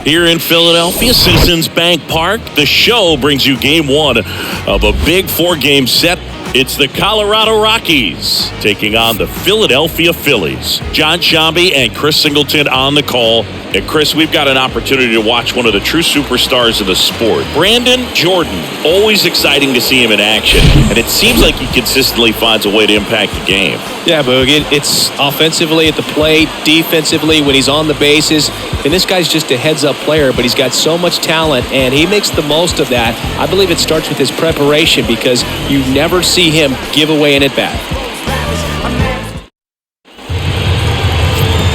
Here in Philadelphia, Citizens Bank Park, the show brings you game one of a big four-game set. It's the Colorado Rockies taking on the Philadelphia Phillies. John Shambi and Chris Singleton on the call. And Chris, we've got an opportunity to watch one of the true superstars of the sport. Brandon Jordan, always exciting to see him in action. And it seems like he consistently finds a way to impact the game. Yeah, Boog, it's offensively at the plate, defensively when he's on the bases. And this guy's just a heads-up player, but he's got so much talent, and he makes the most of that. I believe it starts with his preparation because you never see him give away an at-bat.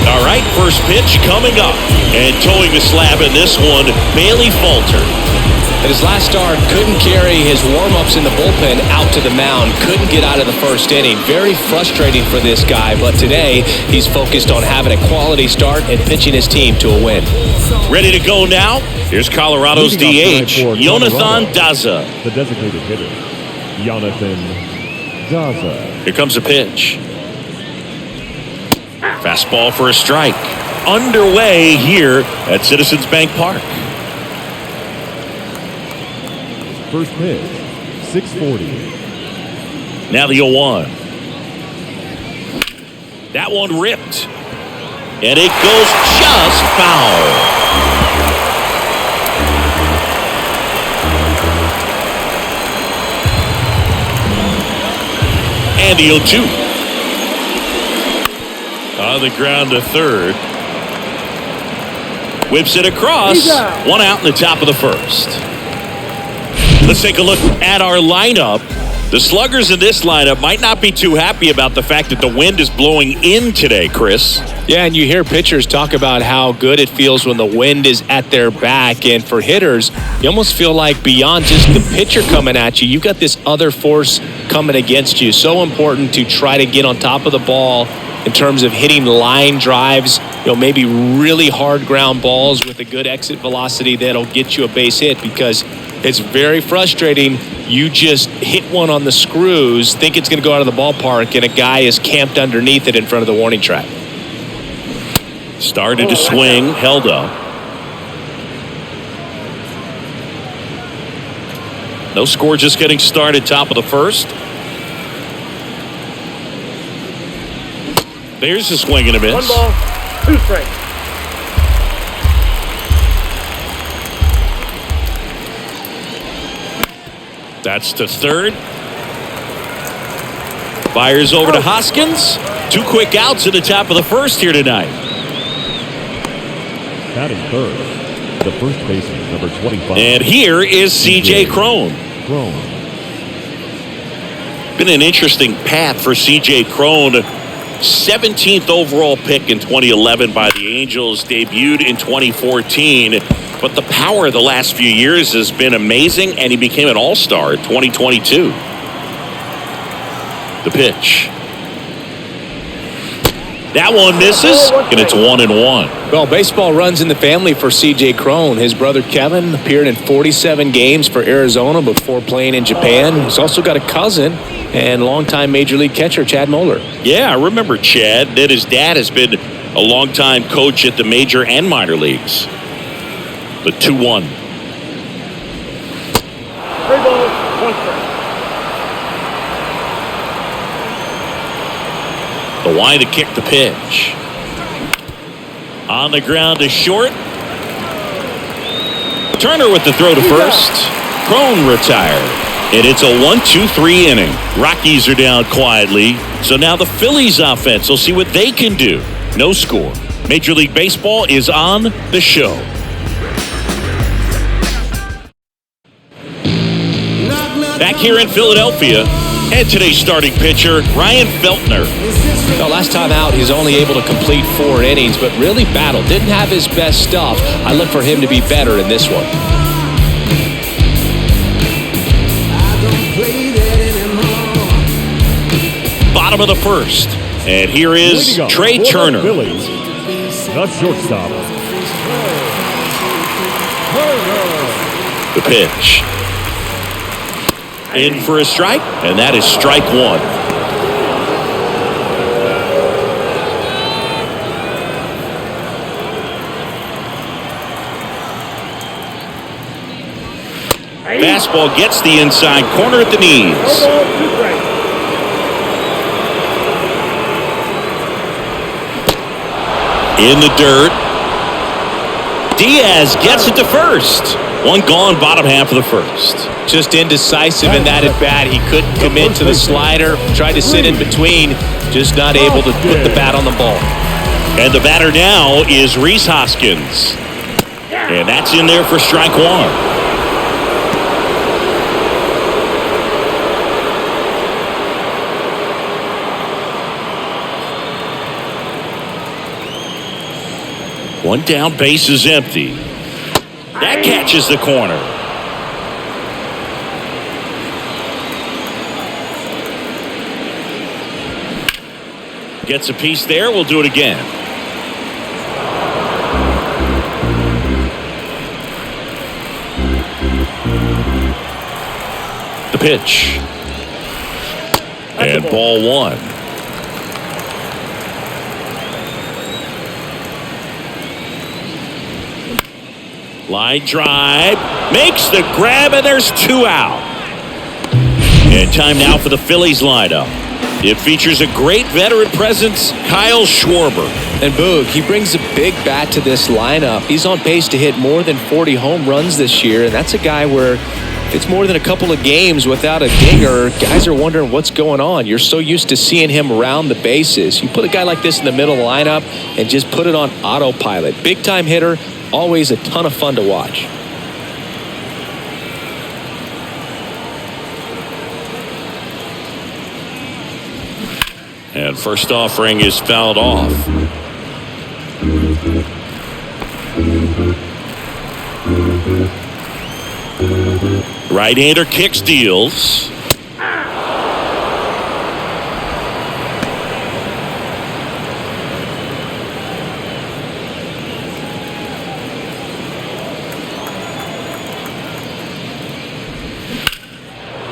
All right, first pitch coming up. And towing the slab in this one, Bailey Falter. At his last start, couldn't carry his warm-ups in the bullpen out to the mound. Couldn't get out of the first inning. Very frustrating for this guy, but today he's focused on having a quality start and pitching his team to a win. Ready to go now? Here's Colorado's DH, Jonathan Daza. The designated hitter, Jonathan Daza. Here comes a pitch. Fastball for a strike. Underway here at Citizens Bank Park. First pitch, 6:40. Now the 0-1. That one ripped. And it goes just foul. And the 0-2. On the ground to third. Whips it across. One out in the top of the first. Let's take a look at our lineup. The sluggers in this lineup might not be too happy about the fact that the wind is blowing in today, Chris. Yeah, and you hear pitchers talk about how good it feels when the wind is at their back. And for hitters, you almost feel like beyond just the pitcher coming at you, you've got this other force coming against you. So important to try to get on top of the ball in terms of hitting line drives, maybe really hard ground balls with a good exit velocity that'll get you a base hit, because it's very frustrating. You just hit one on the screws, think it's going to go out of the ballpark, and a guy is camped underneath it in front of the warning track. Started to swing, held up. No score, just getting started, top of the first. There's a swing and a miss. 1 ball, 2 strikes. That's to third. Fires over to Hoskins. 2 quick outs at the top of the first here tonight. Batting third, the first baseman, number 25. And here is C.J. Cron. Been an interesting path for C.J. Cron. 17th overall pick in 2011 by the Angels, debuted in 2014. But the power of the last few years has been amazing, and he became an all-star in 2022. The pitch. That one misses, and it's 1-1. Well, baseball runs in the family for C.J. Cron. His brother Kevin appeared in 47 games for Arizona before playing in Japan. He's also got a cousin and longtime Major League catcher Chad Moeller. Yeah, I remember Chad. That his dad has been a longtime coach at the major and minor leagues. The 2-1. 3 balls, 1 strike. The line to kick the pitch. On the ground to short. Turner with the throw to first. Cron retired. And it's a 1-2-3 inning. Rockies are down quietly. So now the Phillies offense will see what they can do. No score. Major League Baseball is on the show. Back here in Philadelphia, and today's starting pitcher, Ryan Feltner. Well, last time out, he's only able to complete 4 innings, but really battled. Didn't have his best stuff. I look for him to be better in this one. Bottom of the first. And here is Trey Turner. Phillies, the shortstop, The pitch. In for a strike, and that is strike 1. Fastball gets the inside corner at the knees. Ball, 2 strikes. In the dirt. Diaz gets it to first. One gone, bottom half of the first. Just indecisive in that at bat. He couldn't commit to the slider. Tried to sit in between. Just not able to put the bat on the ball. And the batter now is Rhys Hoskins. And that's in there for strike one. One down, base is empty. That catches the corner. Gets a piece there. We'll do it again. The pitch. And ball one. Line drive, makes the grab, and there's 2 out. And time now for the Phillies lineup. It features a great veteran presence, Kyle Schwarber. And Boog, he brings a big bat to this lineup. He's on pace to hit more than 40 home runs this year, and that's a guy where if it's more than a couple of games without a dinger, guys are wondering what's going on. You're so used to seeing him around the bases. You put a guy like this in the middle of the lineup and just put it on autopilot. Big-time hitter. Always a ton of fun to watch. And first offering is fouled off. Right-hander kicks, deals.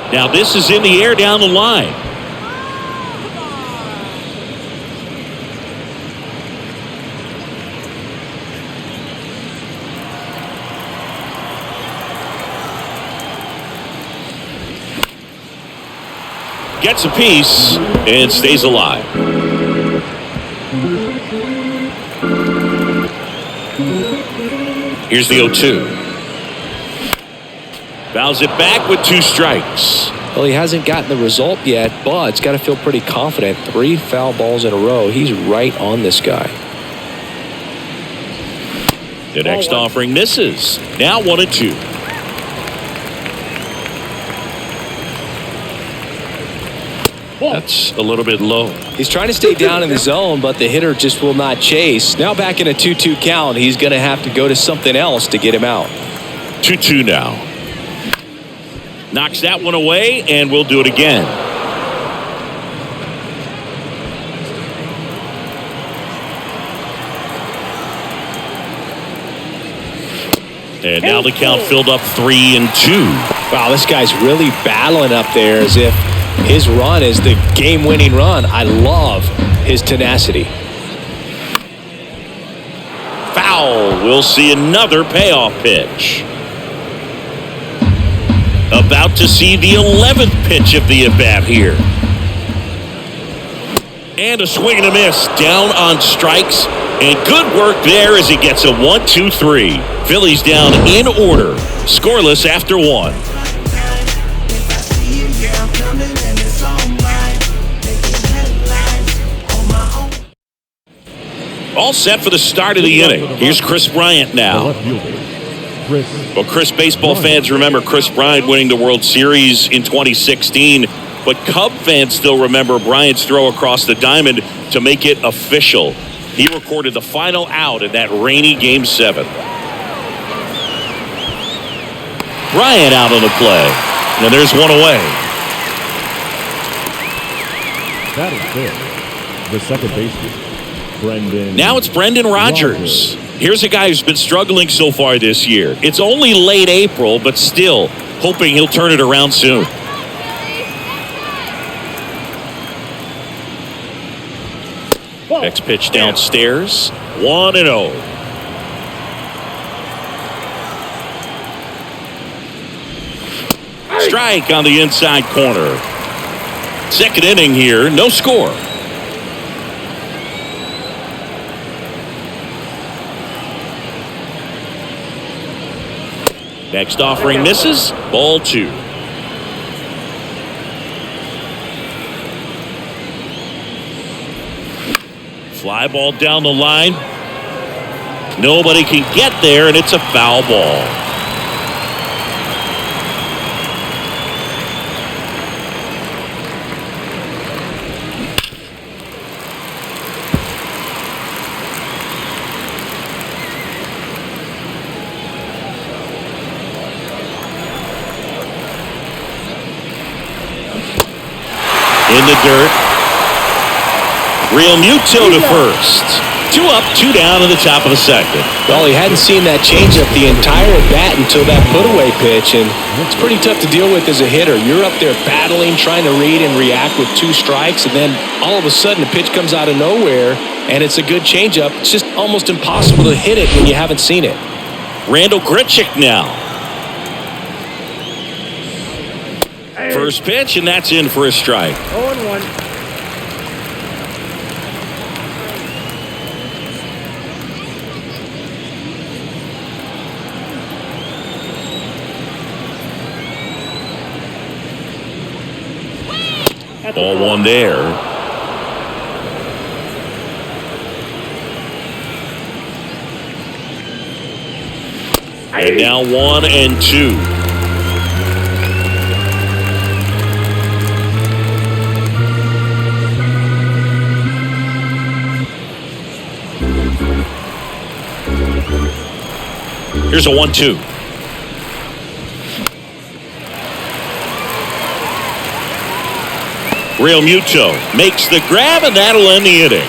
Now this is in the air down the line. Gets a piece and stays alive. Here's the 0-2. Fouls it back with 2 strikes. Well, he hasn't gotten the result yet, but it's got to feel pretty confident. 3 foul balls in a row. He's right on this guy. The next offering misses. Now 1-2. That's a little bit low. He's trying to stay down in the zone, but the hitter just will not chase. Now back in a 2-2 count, he's going to have to go to something else to get him out. 2-2 now. Knocks that one away, and we'll do it again. And now the count filled up 3-2. Wow, this guy's really battling up there as if his run is the game-winning run. I love his tenacity. Foul. We'll see another payoff pitch. About to see the 11th pitch of the at-bat here. And a swing and a miss. Down on strikes. And good work there as he gets a 1-2-3. Phillies down in order. Scoreless after 1. All set for the start of the inning. Here's Chris Bryant now. Well, Chris, baseball fans remember Chris Bryant winning the World Series in 2016, but Cub fans still remember Bryant's throw across the diamond to make it official. He recorded the final out in that rainy Game 7. Bryant out on the play, and there's one away. That is fair. The second baseman, Brendan. Now it's Brendan Rodgers. Here's a guy who's been struggling so far this year. It's only late April, but still hoping he'll turn it around soon. Next pitch downstairs. 1-0. strike on the inside corner. Second inning here, no score. Next offering misses. Ball 2. Fly ball down the line. Nobody can get there, and it's a foul ball. In the dirt. Real Muto to first. 2 up, 2 down in the top of the second. Well, he hadn't seen that changeup the entire at bat until that put-away pitch, and it's pretty tough to deal with as a hitter. You're up there battling, trying to read and react with 2 strikes, and then all of a sudden the pitch comes out of nowhere, and it's a good changeup. It's just almost impossible to hit it when you haven't seen it. Randall Grichuk now. First pitch, and that's in for a strike. 0-1. Ball 1 there. And now 1 and 2. Here's a 1-2. Real Muto makes the grab, and that'll end the inning.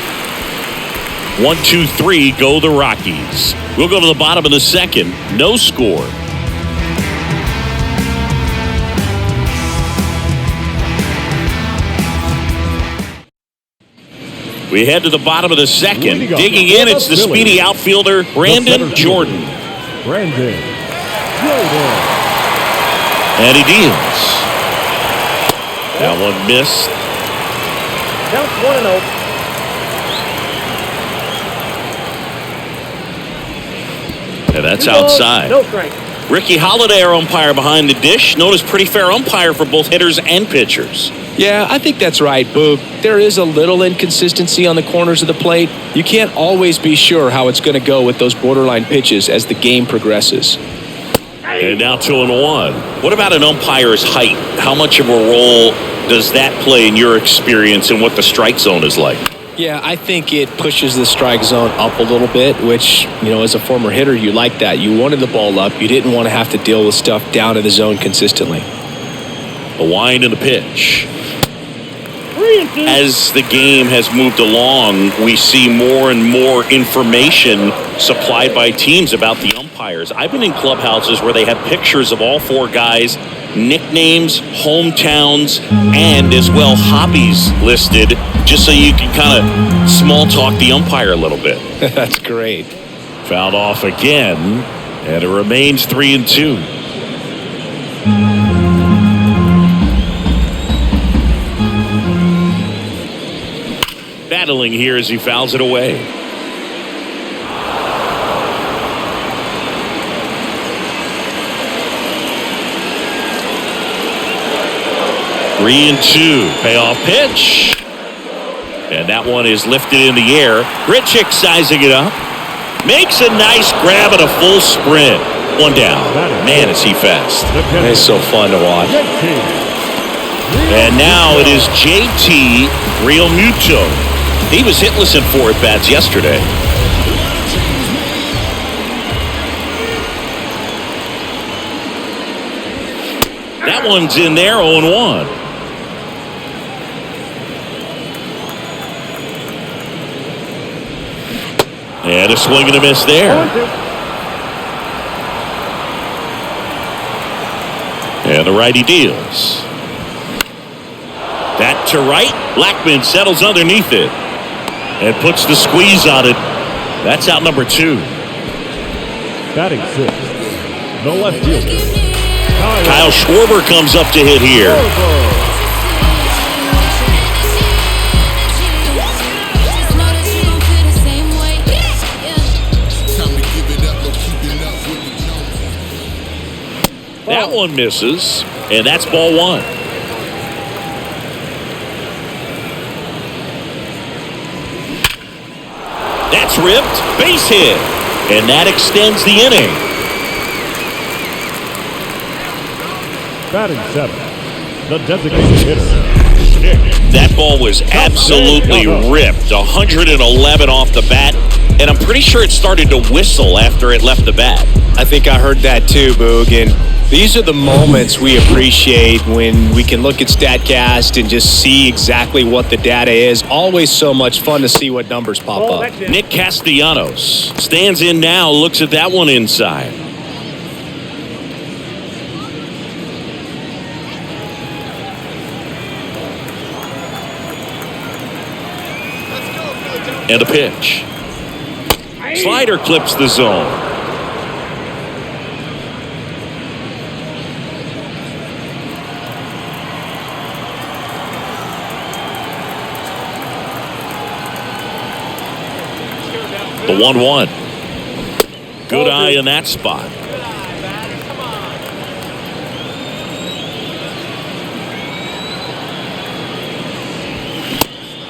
1, 2, 3 go the Rockies. We'll go to the bottom of the second. No score. We head to the bottom of the second. Digging in, it's the speedy outfielder, Brandon Jordan. Brandon Jordan. And he deals. That one missed. Count 1-0. And that's 2 balls, outside. no strike. Ricky Holiday, our umpire behind the dish. Notice pretty fair umpire for both hitters and pitchers. Yeah, I think that's right, Boog. There is a little inconsistency on the corners of the plate. You can't always be sure how it's going to go with those borderline pitches as the game progresses. And now 2-1. What about an umpire's height? How much of a role does that play in your experience and what the strike zone is like? Yeah, I think it pushes the strike zone up a little bit, which, as a former hitter, you like that. You wanted the ball up. You didn't want to have to deal with stuff down in the zone consistently. A wind and a pitch. As the game has moved along, we see more and more information supplied by teams about the umpires. I've been in clubhouses where they have pictures of all 4 guys, nicknames, hometowns, and as well hobbies listed, just so you can kind of small talk the umpire a little bit. That's great. Fouled off again, and it remains 3-2. Battling here as he fouls it away. Three and 2. Payoff pitch. And that one is lifted in the air. Grichuk sizing it up. Makes a nice grab at a full sprint. 1 down. Man, is he fast. It's so fun to watch. And now it is JT Real Muto. He was hitless in 4 at-bats yesterday. That one's in there, 0-1. And a swing and a miss there. And the righty deals. That to right. Blackman settles underneath it and puts the squeeze on it. That's out number 2. Batting 6, the left fielder, Kyle Schwarber comes up to hit here. That one misses, and that's ball one. That's ripped, base hit, and that extends the inning. Batting seventh, the designated hitter. That ball was absolutely ripped, 111 off the bat, and I'm pretty sure it started to whistle after it left the bat. I think I heard that too, Boog. And these are the moments we appreciate when we can look at StatCast and just see exactly what the data is. Always so much fun to see what numbers pop up. Nick Castellanos stands in now, looks at that one inside. And a pitch. Slider clips the zone. The 1-1. Good eye in that spot.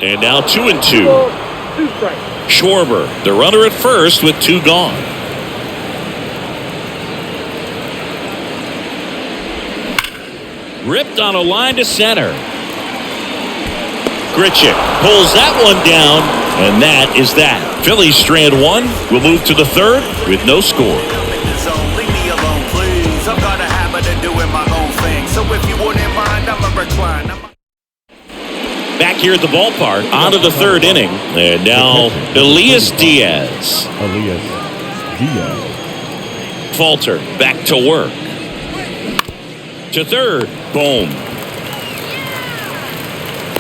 And now 2-2. Schwarber, the runner at first with two gone. Ripped on a line to center. Grichuk pulls that one down, and that is that. Phillies strand one. We'll move to the third with no score. Leave me alone, please. I've got a habit of doing my own thing. So if you wouldn't mind, I'm a recline. Back here at the ballpark, on to the third inning. And now, Elias Diaz. Falter, back to work. To third, boom.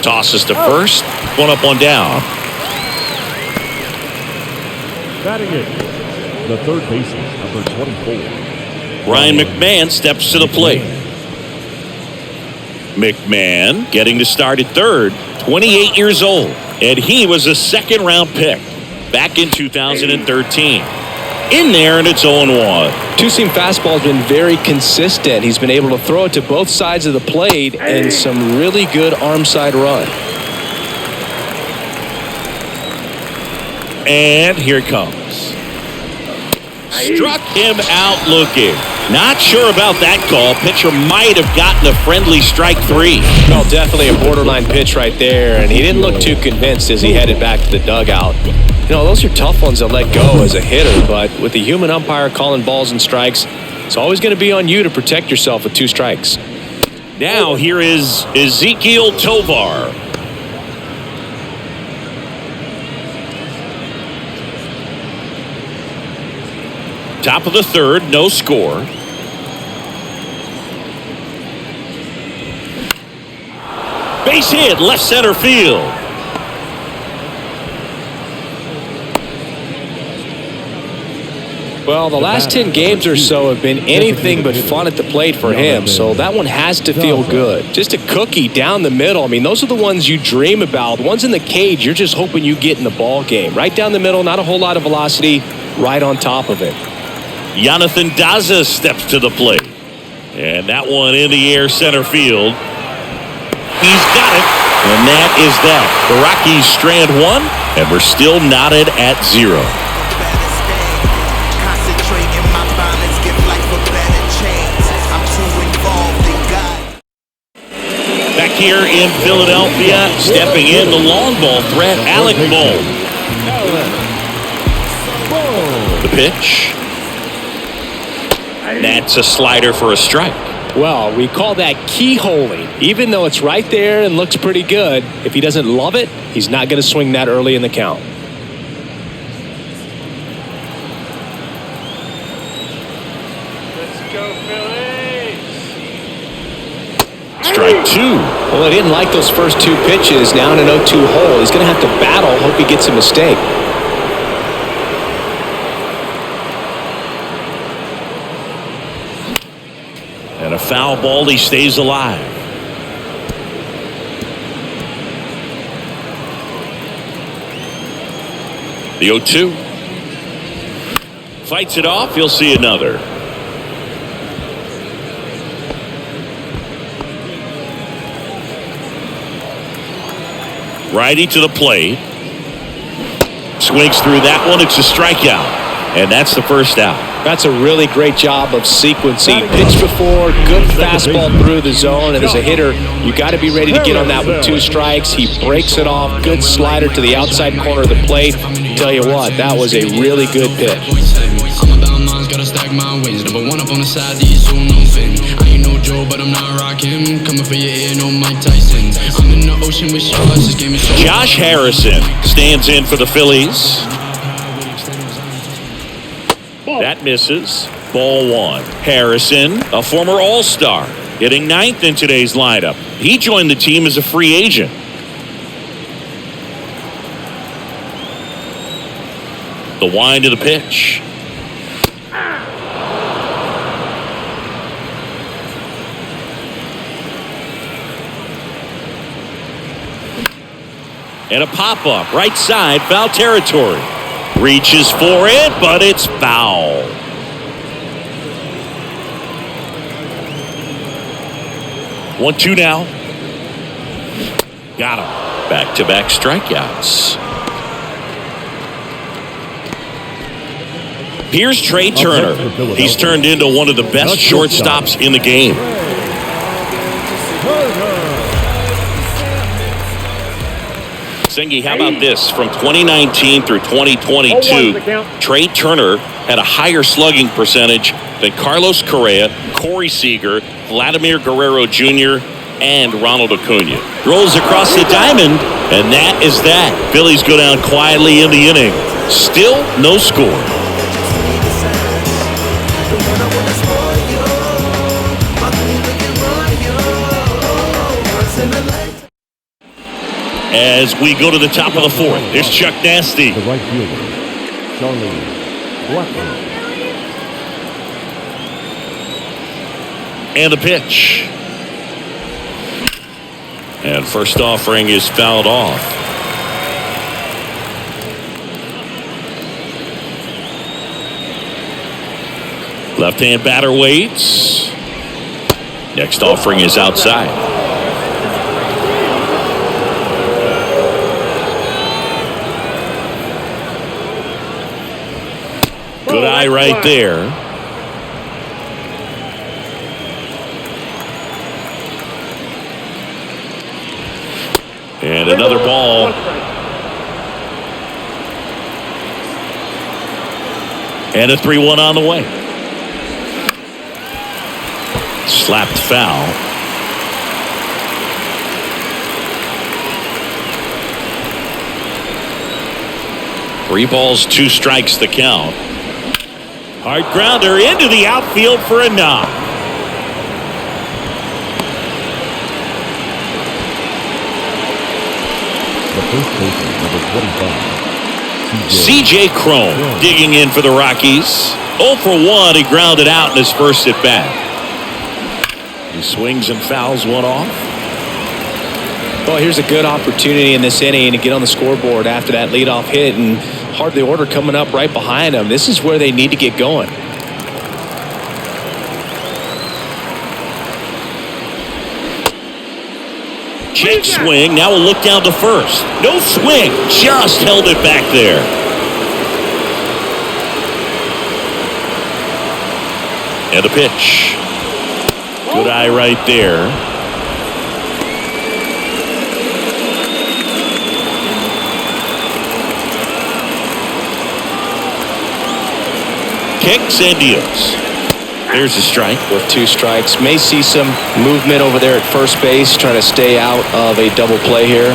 Tosses to first, one up, one down. Batting eighth, the third baseman, number 24. Ryan McMahon steps to the plate. McMahon getting to start at third, 28 years old, and he was a second-round pick back in 2013. In there, and it's 0-1. Two-seam fastball has been very consistent. He's been able to throw it to both sides of the plate and some really good arm side run. And here it comes. Struck him out looking. Not sure about that call. Pitcher might have gotten a friendly strike three. Well, definitely a borderline pitch right there, and he didn't look too convinced as he headed back to the dugout. You know, those are tough ones to let go as a hitter, but with the human umpire calling balls and strikes, it's always going to be on you to protect yourself with two strikes. Now here is Ezequiel Tovar. Top of the third, no score. Base hit, left center field. Well, the last 10 games or so have been anything but fun at the plate for him, so that one has to feel good. Just a cookie down the middle. I mean, those are the ones you dream about. The ones in the cage, you're just hoping you get in the ball game. Right down the middle, not a whole lot of velocity, right on top of it. Jonathan Daza steps to the plate. And that one in the air center field. He's got it. And that is that. The Rockies strand one, and we're still knotted at 0. Back here in Philadelphia, stepping in the long ball threat, Alec Bohm. The pitch. That's a slider for a strike. Well, we call that keyholing. Even though it's right there and looks pretty good, if he doesn't love it, he's not going to swing that early in the count. Let's go, Phillies! Strike two. Well, I didn't like those first two pitches. Now in an 0-2 hole, he's going to have to battle. Hope he gets a mistake. And a a foul ball. He stays alive. The 0-2. Fights it off. He'll see another. Righty to the plate. Swings through that one. It's a strikeout. And that's the first out. That's a really great job of sequencing. Pitch before, good fastball through the zone. And as a hitter, you got to be ready to get on that with 2 strikes. He breaks it off. Good slider to the outside corner of the plate. Tell you what, that was a really good pitch. Gotta stack my wins. Number 1 up on the side, these so no fin. I ain't no Joe, but I'm not rocking. Coming for your ear, no Mike Tyson. I'm in the ocean with sharks. This game is so. Josh Harrison stands in for the Phillies. That misses. Ball 1. Harrison, a former All-Star, hitting 9th in today's lineup. He joined the team as a free agent. The wind of the pitch. And a pop-up, right side, foul territory. Reaches for it, but it's foul. One, 2 now. Got him. Back-to-back strikeouts. Here's Trey Turner. He's turned into one of the best shortstops in the game. Singy, how about this? From 2019 through 2022, Trey Turner had a higher slugging percentage than Carlos Correa, Corey Seager, Vladimir Guerrero Jr., and Ronald Acuna. Rolls across the diamond, and that is that. Phillies go down quietly in the inning. Still no score. As we go to the top of the 4th, there's Chuck Nasty. The right fielder, Charlie Blackmon. And the pitch. And first offering is fouled off. Left-hand batter waits. Next offering is outside. Good eye right there. And another ball. And a 3-1 on the way. Slapped foul. Three balls, 2 strikes the count. Hard grounder into the outfield for a knock. The first baseman, number 25. C.J. Cron digging in for the Rockies. 0 for 1. He grounded out in his first at bat. He swings and fouls one off. Well, here's a good opportunity in this inning to get on the scoreboard after that leadoff hit, and hard the order coming up right behind them. This is where they need to get going. Check swing. Now we'll look down to first. No swing. Just held it back there. And a pitch. Good eye right there. Kicks and deals. There's a strike. With 2 strikes. May see some movement over there at first base, trying to stay out of a double play here.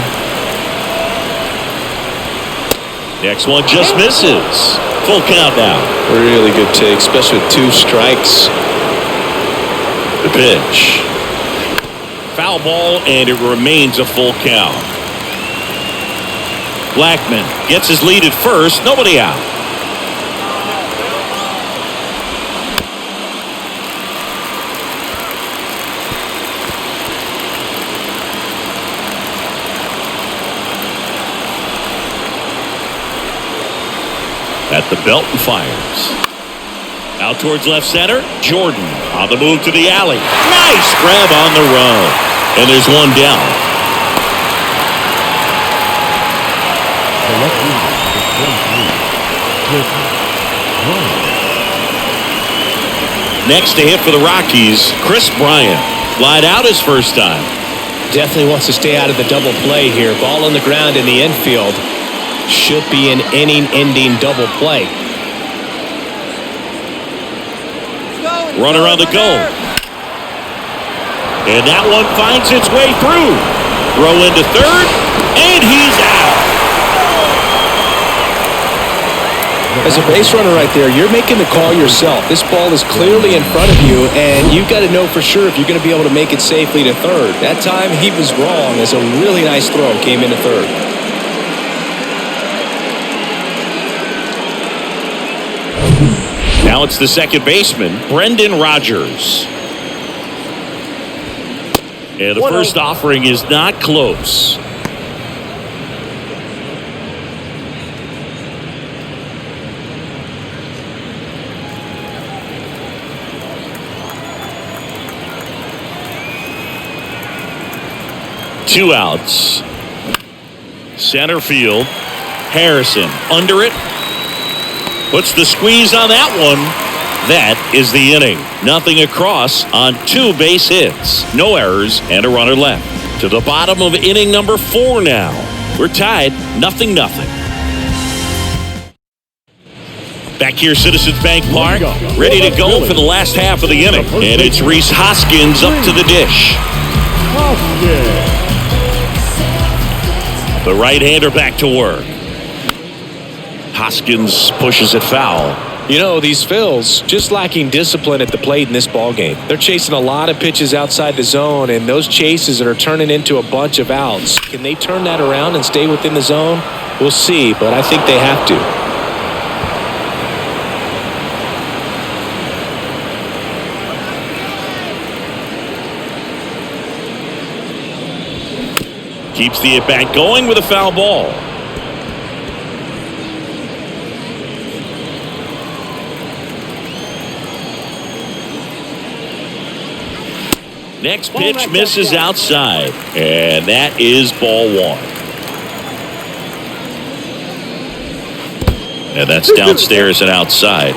Next one just misses. Full count now. Really good take, especially with 2 strikes. The pitch. Foul ball, and it remains a full count. Blackmon gets his lead at first. Nobody out. at the belt and fires. Out towards left center. Jordan on the move to the alley. Nice grab on the run. And there's one down. The left fielder is 23. Next to hit for the Rockies, Chris Bryant. Flied out his first time. Definitely wants to stay out of the double play here. Ball on the ground in the infield. Should be an inning-ending double play. Runner on the go. And that one finds its way through. Throw into third, and he's out. As a base runner right there, you're making the call yourself. This ball is clearly in front of you, and you've got to know for sure if you're going to be able to make it safely to third. That time, he was wrong as a really nice throw came into third. Now it's the second baseman, Brendan Rodgers. And the first offering is not close. Two outs. Center field. Harrison under it. Puts the squeeze on that one. That is the inning. Nothing across on 2 base hits. No errors and a runner left. To the bottom of inning number 4 now. We're tied 0-0. Back here, Citizens Bank Park. Ready to go for the last half of the inning. And it's Rhys Hoskins up to the dish. The right-hander back to work. Hoskins pushes it foul. You know, these Phils just lacking discipline at the plate in this ballgame. They're chasing a lot of pitches outside the zone, and those chases are turning into a bunch of outs. Can they turn that around and stay within the zone? We'll see, but I think they have to. Keeps the at-bat going with a foul ball. Next pitch misses outside, and that is ball 1. And that's downstairs and outside.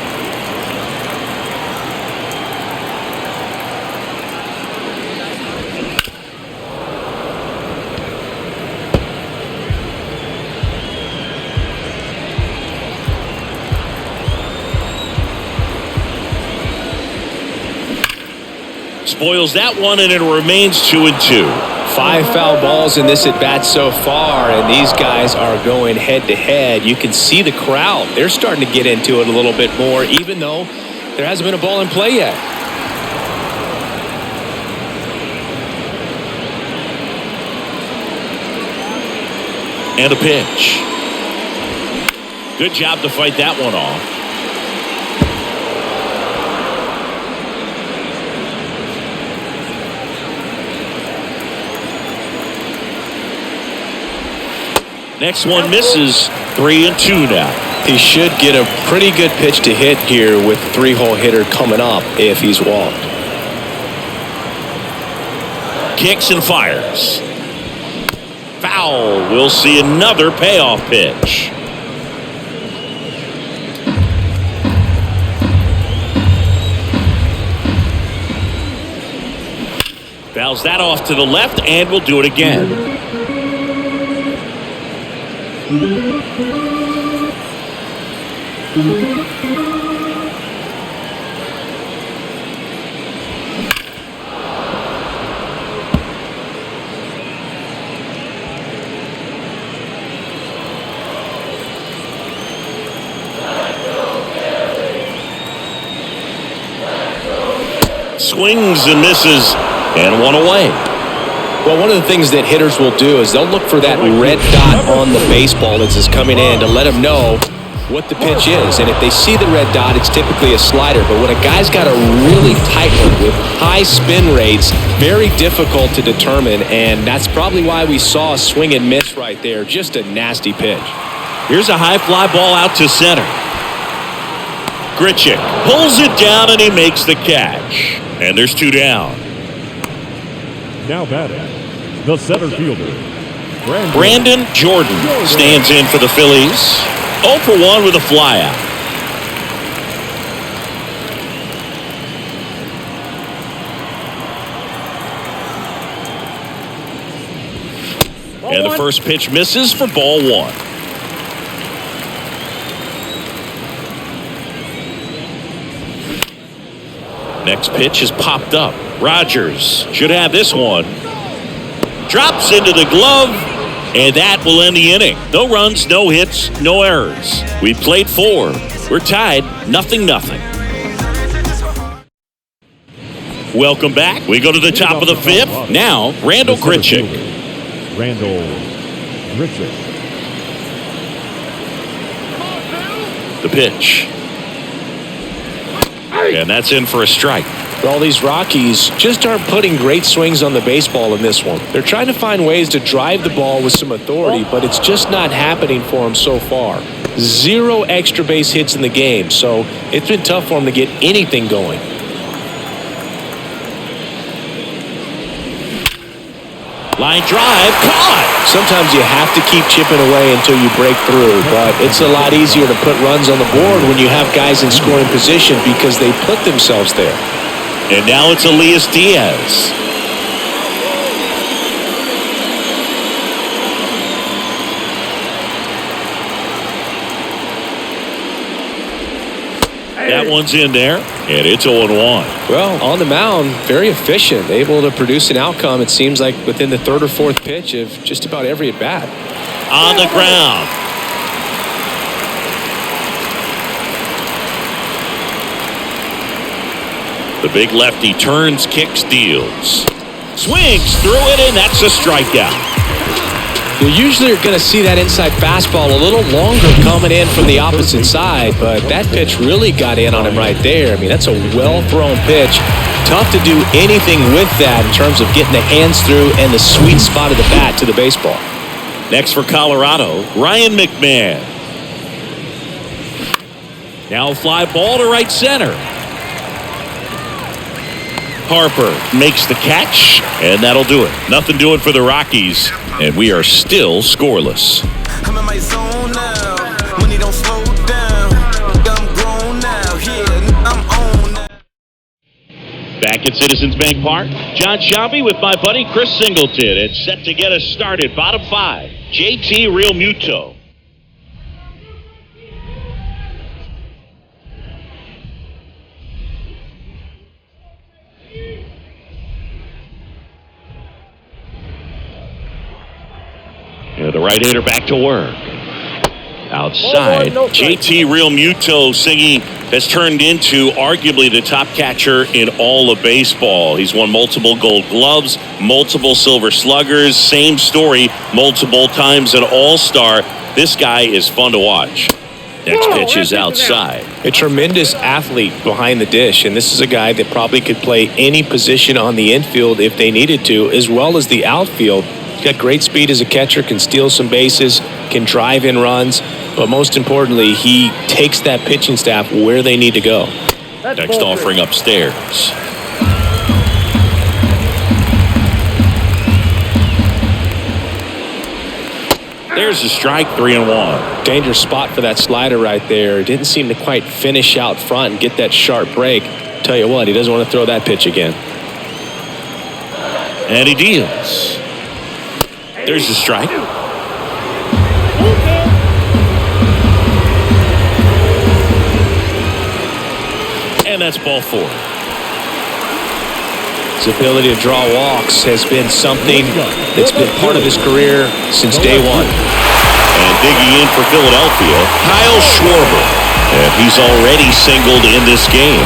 Spoils that one, and it remains 2-2. 5 foul balls in this at-bat so far, and these guys are going head-to-head. You can see the crowd. They're starting to get into it a little bit more, even though there hasn't been a ball in play yet. And a pitch. Good job to fight that one off. Next one misses. 3-2 now. He should get a pretty good pitch to hit here with the 3-hole hitter coming up if he's walked. Kicks and fires. Foul. We'll see another payoff pitch. Fouls that off to the left, and we'll do it again. Swings and misses, and one away. Well, one of the things that hitters will do is they'll look for that red dot on the baseball as it's coming in to let them know what the pitch is. And if they see the red dot, it's typically a slider. But when a guy's got a really tight one with high spin rates, very difficult to determine. And that's probably why we saw a swing and miss right there. Just a nasty pitch. Here's a high fly ball out to center. Grichuk pulls it down and he makes the catch. And there's 2 down. Now batting, the center fielder, Brandon Jordan stands in for the Phillies. 0 for 1 with a flyout. And the first pitch misses for ball 1. Next pitch is popped up. Rogers should have this one. Drops into the glove, and that will end the inning. No runs, no hits, no errors. We played 4. We're tied 0-0. Welcome back. We go to the top of the 5th. Now, Randall Grichuk. Randall Grichuk. The pitch. And that's in for a strike. Well, these Rockies just aren't putting great swings on the baseball in this one. They're trying to find ways to drive the ball with some authority, but it's just not happening for them so far. 0 extra base hits in the game, so it's been tough for them to get anything going. Line drive, caught! Sometimes you have to keep chipping away until you break through, but it's a lot easier to put runs on the board when you have guys in scoring position because they put themselves there. And now it's Elias Diaz. That one's in there, and it's 0-1. Well, on the mound, very efficient, able to produce an outcome, it seems like, within the 3rd or 4th pitch of just about every at-bat. On the ground. The big lefty turns, kicks, deals. Swings through it, and that's a strikeout. You usually are going to see that inside fastball a little longer coming in from the opposite side, but that pitch really got in on him right there. I mean, that's a well-thrown pitch. Tough to do anything with that in terms of getting the hands through and the sweet spot of the bat to the baseball. Next for Colorado, Ryan McMahon. Now a fly ball to right center. Harper makes the catch, and that'll do it. Nothing doing for the Rockies, and we are still scoreless. I'm in my zone now. Money don't slow down. I'm grown now. Yeah, I'm on now. Back at Citizens Bank Park, John Shabby with my buddy Chris Singleton. It's set to get us started. Bottom 5, JT Real Muto. The right-hander back to work. Outside, JT Real Muto singing has turned into arguably the top catcher in all of baseball. He's won multiple Gold Gloves, multiple Silver Sluggers, same story, multiple times an All-Star. This guy is fun to watch. Next pitch is outside. A tremendous athlete behind the dish, and this is a guy that probably could play any position on the infield if they needed to, as well as the outfield. He's got great speed as a catcher, can steal some bases, can drive in runs, but most importantly, he takes that pitching staff where they need to go. Next offering upstairs. There's a strike, 3-1. Dangerous spot for that slider right there. Didn't seem to quite finish out front and get that sharp break. Tell you what, he doesn't want to throw that pitch again. And he deals. There's a strike. And that's ball 4. His ability to draw walks has been something that's been part of his career since day one. And digging in for Philadelphia, Kyle Schwarber. And he's already singled in this game.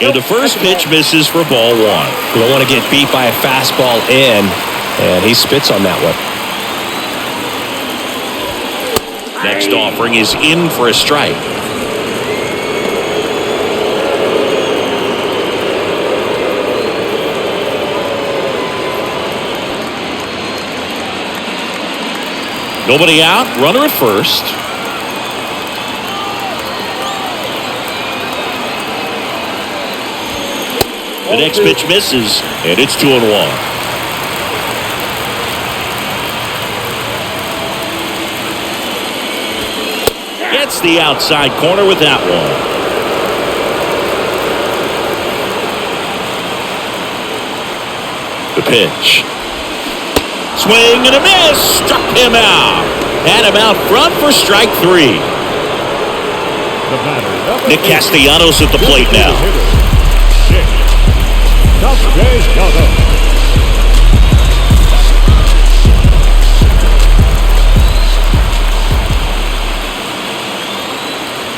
And the first pitch misses for ball 1. You don't want to get beat by a fastball in, and he spits on that one. Next offering is in for a strike. Nobody out, runner at first. The next pitch misses, and it's 2-1. Gets the outside corner with that one. The pitch. Swing and a miss. Struck him out. Had him out front for strike 3. Nick Castellanos at the plate now.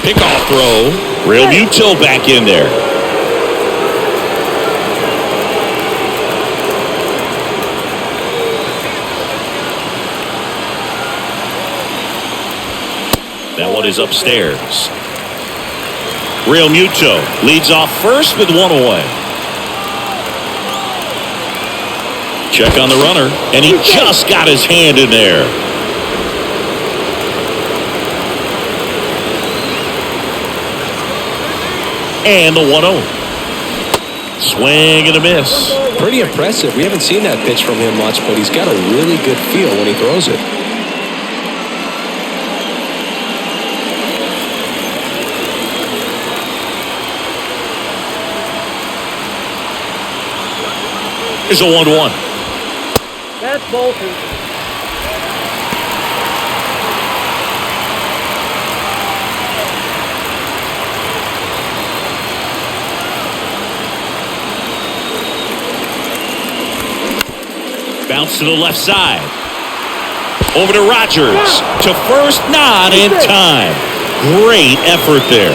Pickoff throw. Real Muto back in there. That one is upstairs. Real Muto leads off first with one away. Check on the runner, and he just got his hand in there. And the 1-0. Swing and a miss. Pretty impressive. We haven't seen that pitch from him much, but he's got a really good feel when he throws it. Here's a 1-1. That's Bolton. Bounce to the left side. Over to Rogers. To first, not in time. Great effort there.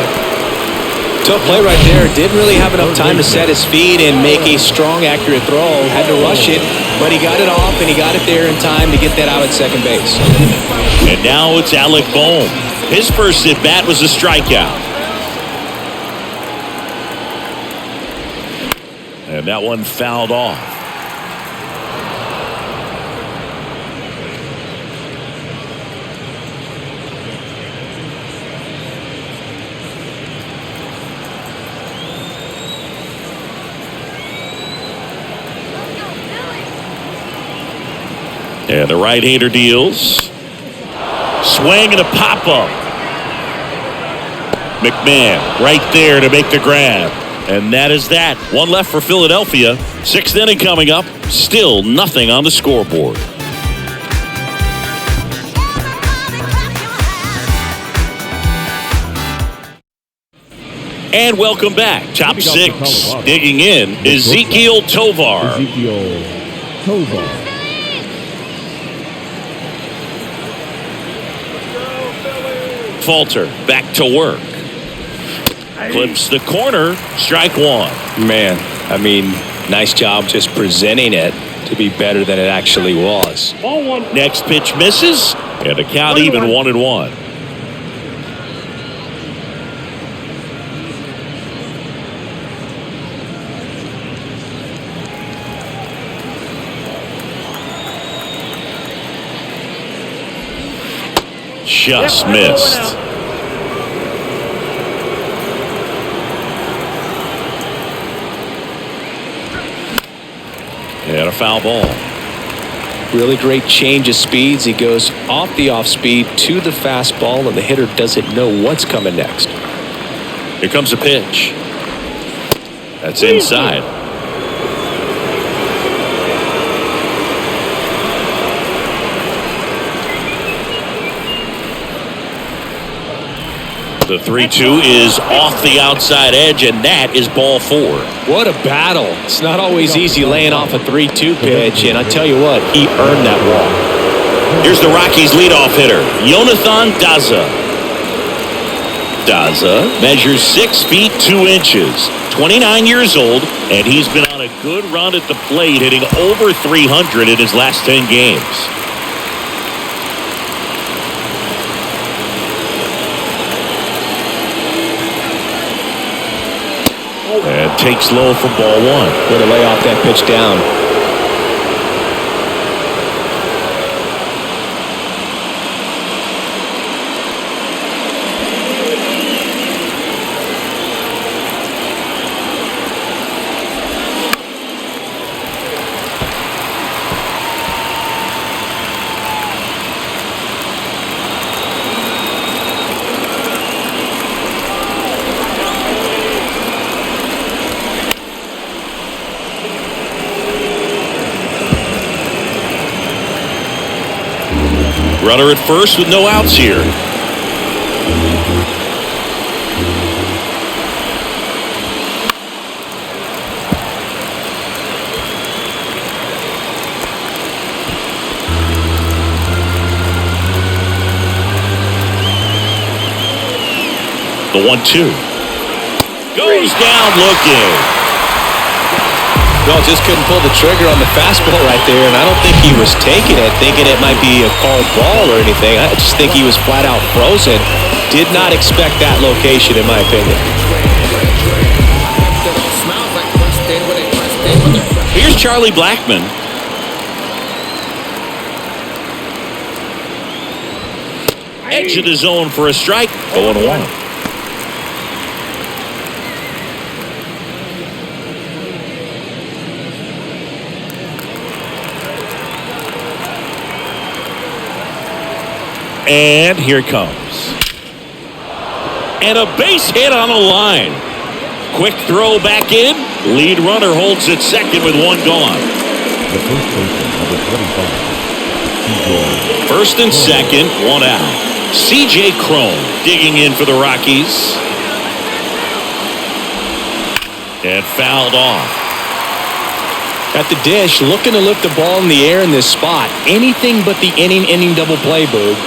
Tough play right there. Didn't really have enough time to set his feet and make a strong, accurate throw. Had to rush it, but he got it off, and he got it there in time to get that out at second base. And now it's Alec Bohm. His first at-bat was a strikeout. And that one fouled off. And the right-hander deals. Swing and a pop-up. McMahon right there to make the grab. And that is that. One left for Philadelphia. Sixth inning coming up. Still nothing on the scoreboard. And welcome back. Top six. Digging in, Ezequiel Tovar. Falter back to work. Clips the corner. Strike one. Man, I mean, nice job just presenting it to be better than it actually was. Next pitch misses, and the count even 1-1. Just missed. And a foul ball. Really great change of speeds. He goes off the off speed to the fastball, and the hitter doesn't know what's coming next. Here comes a pitch. That's inside. The 3-2 is off the outside edge, and that is ball 4. What a battle. It's not always easy laying off a 3-2 pitch, and I tell you what, he earned that walk. Here's the Rockies leadoff hitter, Jonathan Daza. Daza measures 6 feet 2 inches, 29 years old, and he's been on a good run at the plate, hitting over 300 in his last 10 games. And takes low for ball one. Way to lay off that pitch down. Runner at first with no outs here. The 1-2. Goes down looking. Well, just couldn't pull the trigger on the fastball right there, and I don't think he was taking it, thinking it might be a called ball or anything. I just think he was flat out frozen. Did not expect that location, in my opinion. Here's Charlie Blackmon. Edge of the zone for a strike. 0-1. And here it comes. And a base hit on the line. Quick throw back in. Lead runner holds at second with one gone. The first baseman, number 25. First and second, one out. C.J. Cron digging in for the Rockies. And fouled off. At the dish, looking to lift the ball in the air in this spot. Anything but the inning double play, Boog.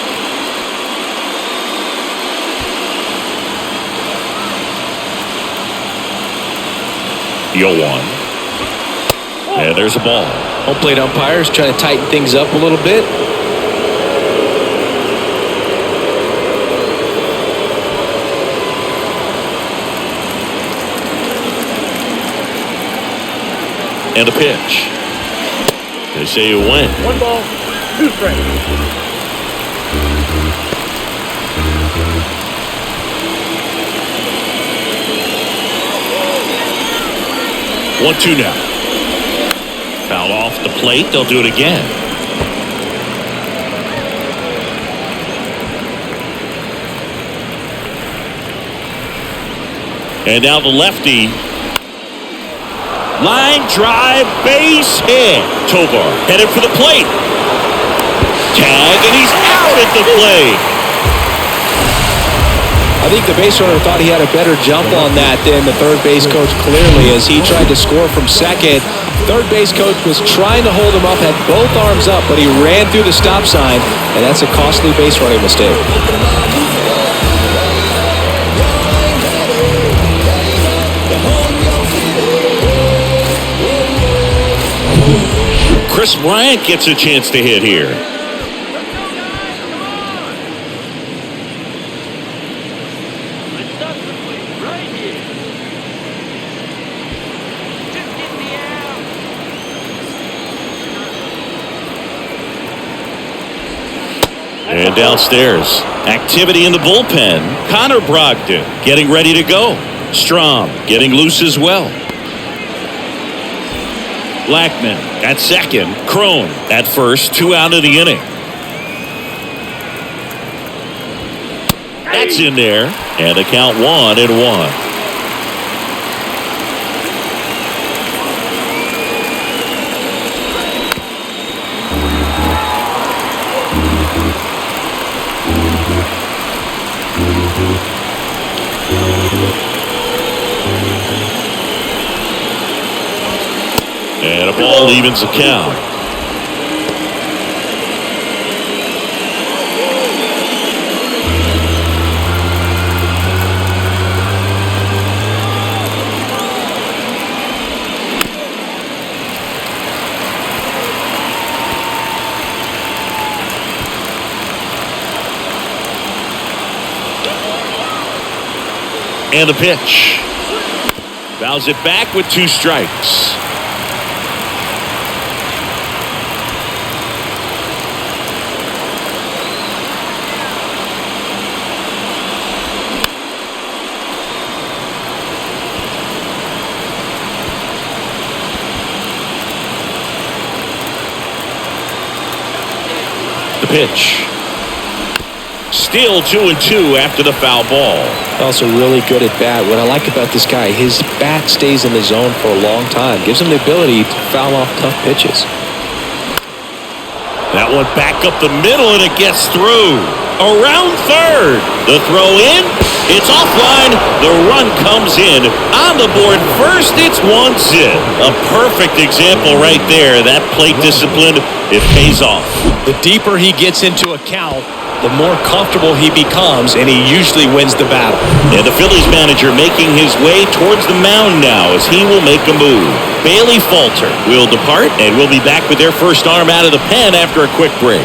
0-1. And there's a ball. Home plate umpires trying to tighten things up a little bit. And a pitch. They say you win. 1 ball, 2 strikes. 1-2 now. Foul off the plate. They'll do it again. And now the lefty. Line drive, base hit. Tovar headed for the plate. Tag, and he's out at the plate. I think the base runner thought he had a better jump on that than the third base coach, clearly, as he tried to score from second. Third base coach was trying to hold him up, had both arms up, but he ran through the stop sign, and that's a costly base running mistake. Chris Bryant gets a chance to hit here. And downstairs, activity in the bullpen. Connor Brogdon getting ready to go. Strom getting loose as well. Blackmon at second. Cron at first. 2 out of the inning. That's in there. And the count 1-1. And a ball evens the count. And a pitch. Fouls it back with 2 strikes. The pitch. Still 2-2 after the foul ball. Also really good at bat. What I like about this guy, his bat stays in the zone for a long time. Gives him the ability to foul off tough pitches. That one back up the middle, and it gets through. Around third. The throw in. It's offline. The run comes in. On the board first, it's 1-0. A perfect example right there. That plate discipline, it pays off. The deeper he gets into a count, the more comfortable he becomes, and he usually wins the battle. And the Phillies manager making his way towards the mound now as he will make a move. Bailey Falter will depart, and we'll be back with their first arm out of the pen after a quick break.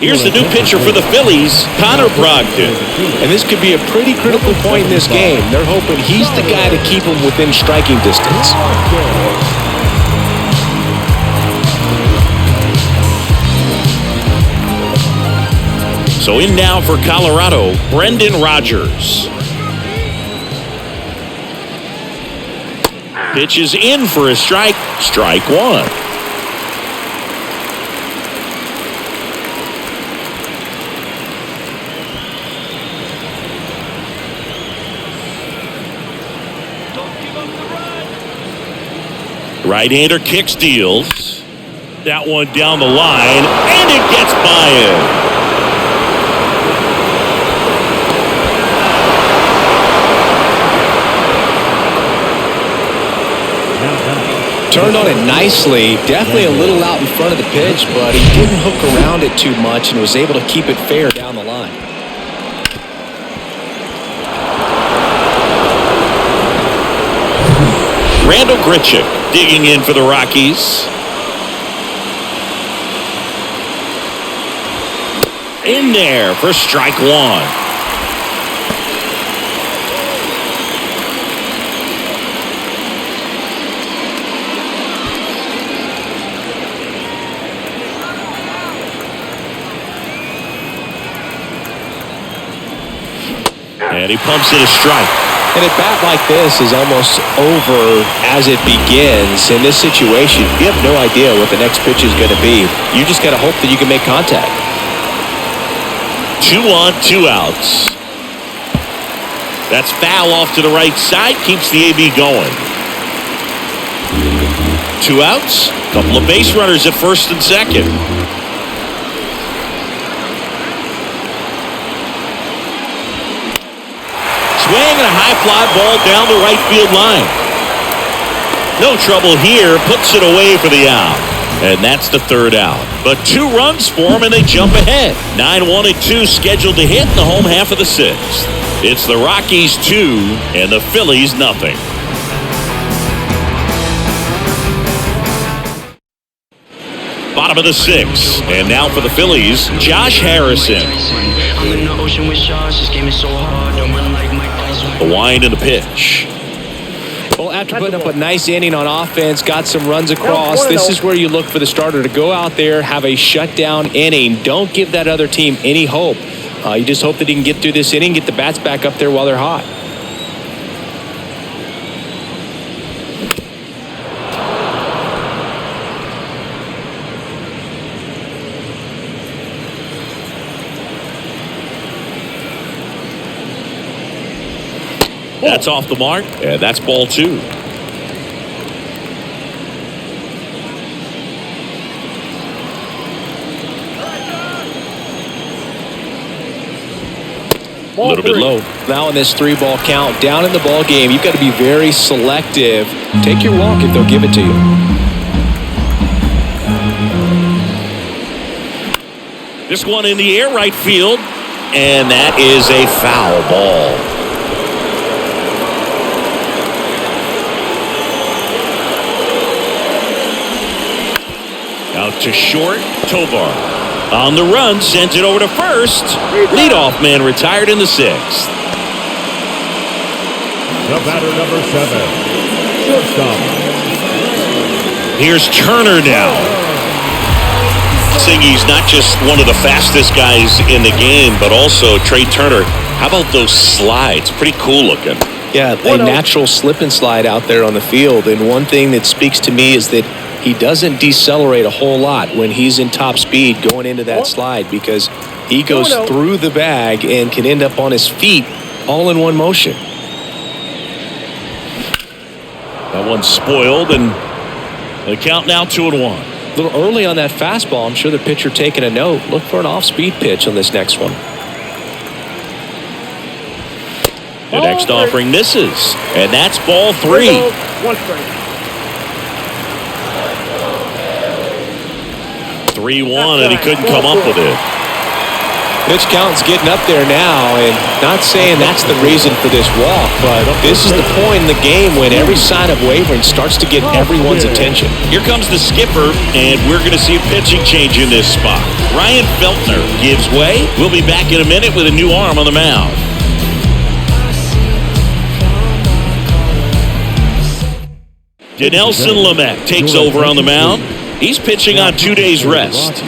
Here's the new pitcher for the Phillies, Connor Brogdon. And this could be a pretty critical point in this game. They're hoping he's the guy to keep them within striking distance. So in now for Colorado, Brendan Rodgers. Pitches in for a strike. Strike 1. Right-hander kick steals. That one down the line, and it gets by him. Turned on it nicely. Definitely a little out in front of the pitch, but he didn't hook around it too much and was able to keep it fair down the line. Randall Grichuk digging in for the Rockies. In there for strike 1. And he pumps it a strike. And a bat like this is almost over as it begins. In this situation, you have no idea what the next pitch is going to be. You just got to hope that you can make contact. 2 on, 2 outs. That's foul off to the right side. Keeps the AB going. 2 outs. Couple of base runners at first and second. Swing and a high fly ball down the right field line. No trouble here. Puts it away for the out. And that's the 3rd out. But 2 runs for them, and they jump ahead. 9-1 and 2 scheduled to hit in the home half of the 6th. It's the Rockies 2 and the Phillies nothing. Bottom of the 6th. And now for the Phillies, Josh Harrison. The wind and the pitch. Well, after putting up a nice inning on offense, got some runs across, this is where you look for the starter to go out there, have a shutdown inning. Don't give that other team any hope. You just hope that he can get through this inning, get the bats back up there while they're hot. That's off the mark, and that's ball 2. A little bit low. Now in this 3-ball count, down in the ball game, you've got to be very selective. Take your walk if they'll give it to you. This one in the air right field, and that is a foul ball. Out to short, Tovar. On the run, sends it over to first. Leadoff man retired in the 6th. The batter, number 7, shortstop. Here's Turner now. Saying he's not just one of the fastest guys in the game, but also Trey Turner. How about those slides? Pretty cool looking. Yeah, a natural slip and slide out there on the field. And one thing that speaks to me is that he doesn't decelerate a whole lot when he's in top speed going into that slide, because he goes through the bag and can end up on his feet all in one motion. That one's spoiled, and the count now 2-1. A little early on that fastball. I'm sure the pitcher taking a note. Look for an off-speed pitch on this next one. The next offering misses, and that's ball 3. 1 strike. 3-1, and he couldn't come up with it. Pitch count's getting up there now, and not saying that's the reason for this walk, but this is the point in the game when every sign of wavering starts to get everyone's attention. Here comes the skipper, and we're going to see a pitching change in this spot. Ryan Feltner gives way. We'll be back in a minute with a new arm on the mound. Dinelson Lamet takes over on the mound. He's pitching on 2 days rest.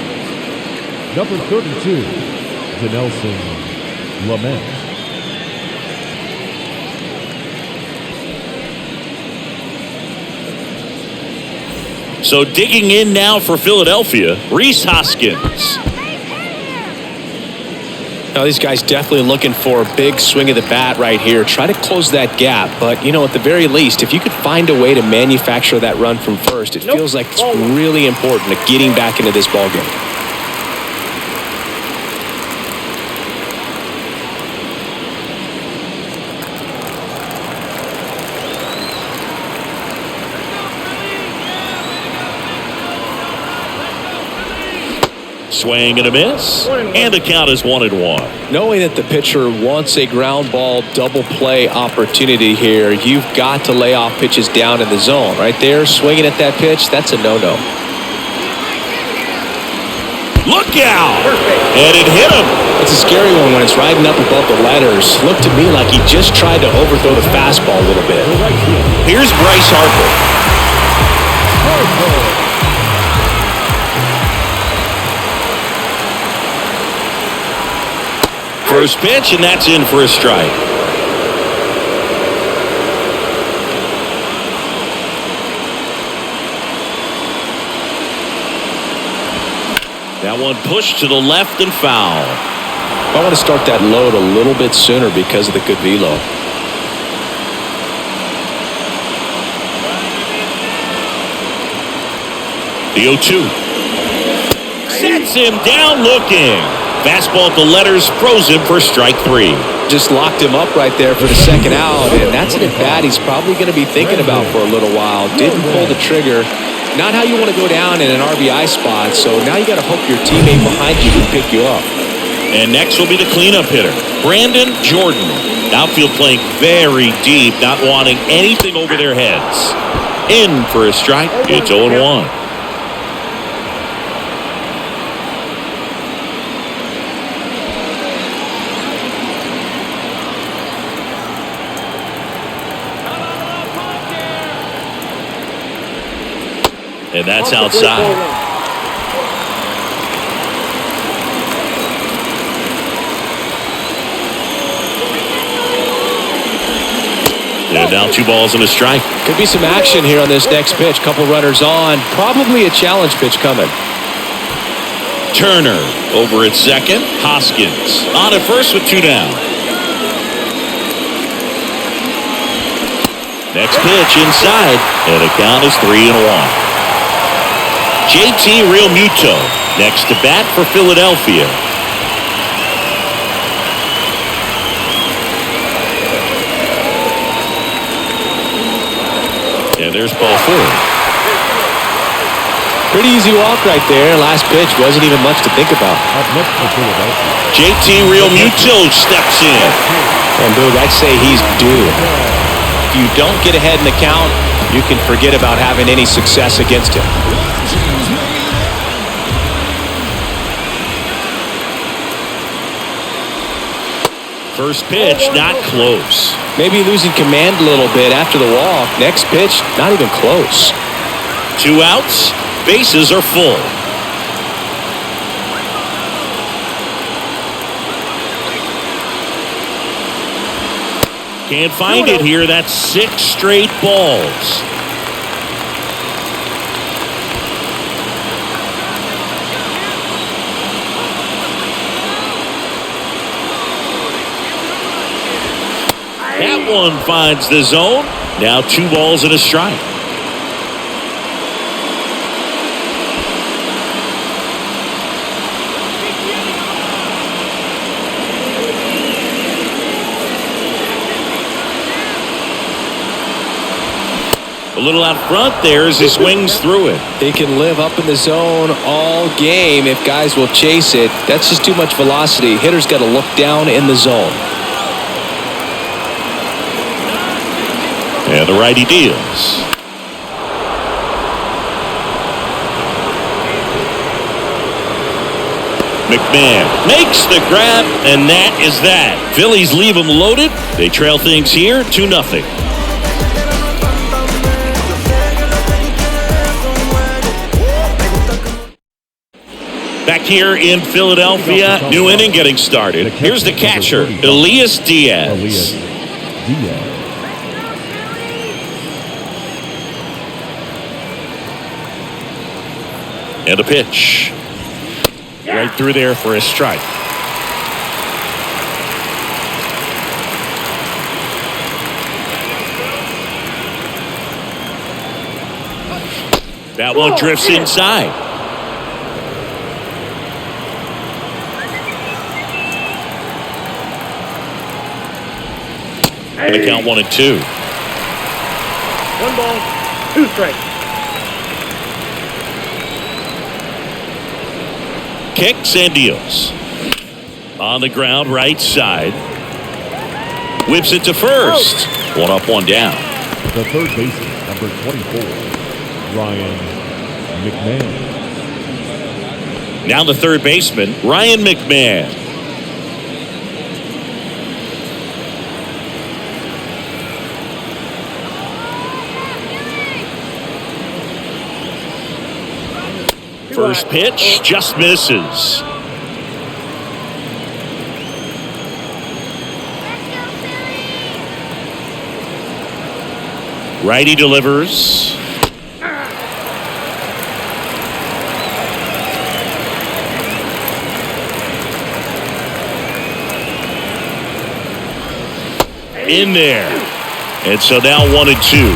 Number 32, Dinelson Lamet. So digging in now for Philadelphia, Rhys Hoskins. Now these guys definitely looking for a big swing of the bat right here. Try to close that gap. But, you know, at the very least, if you could find a way to manufacture that run from first, it feels like it's really important to getting back into this ballgame. Swing and a miss, and the count is 1-1. Knowing that the pitcher wants a ground ball double play opportunity here, you've got to lay off pitches down in the zone. Right there, swinging at that pitch, that's a no-no. Look out! And it hit him. It's a scary one when it's riding up above the letters. Looked to me like he just tried to overthrow the fastball a little bit. Here's Bryce Harper. First pitch, and that's in for a strike. That one pushed to the left and foul. I want to start that load a little bit sooner because of the good velo. The 0-2. Sets him down looking. Fastball at the letters, froze him for strike 3. Just locked him up right there for the second out, and that's an at-bat he's probably going to be thinking about for a little while. Didn't pull the trigger. Not how you want to go down in an RBI spot, so now you got to hope your teammate behind you can pick you up. And next will be the cleanup hitter, Brandon Jordan. Outfield playing very deep, not wanting anything over their heads. In for a strike, it's 0-1. And that's outside. And now 2 balls and a strike. Could be some action here on this next pitch. Couple runners on. Probably a challenge pitch coming. Turner over at second. Hoskins on at first with 2 down. Next pitch inside. And the count is 3-1. JT Realmuto next to bat for Philadelphia. And there's ball 4. Pretty easy walk right there. Last pitch wasn't even much to think about. JT Realmuto steps in. And Boog, I'd say he's due. If you don't get ahead in the count, you can forget about having any success against him. First pitch, not close. Maybe losing command a little bit after the walk. Next pitch, not even close. 2 outs, bases are full. Can't find it here. That's 6 straight balls. That one finds the zone. Now 2 balls and a strike. A little out front there as he swings through it. He can live up in the zone all game if guys will chase it. That's just too much velocity. Hitter's got to look down in the zone. And the righty deals. McMahon makes the grab, and that is that. Phillies leave them loaded. They trail things here 2-0. Back here in Philadelphia, new inning getting started. Here's the catcher, Elias Diaz. And a pitch. Right through there for a strike. That one drifts inside. And the count 1-2. 1 ball, 2 strikes. Kicks and deals. On the ground, right side. Whips it to first. 1 up, 1 down. The third baseman, number 24, Ryan McMahon. Now the third baseman, Ryan McMahon. First pitch just misses. Righty delivers. In there. And so now 1-2.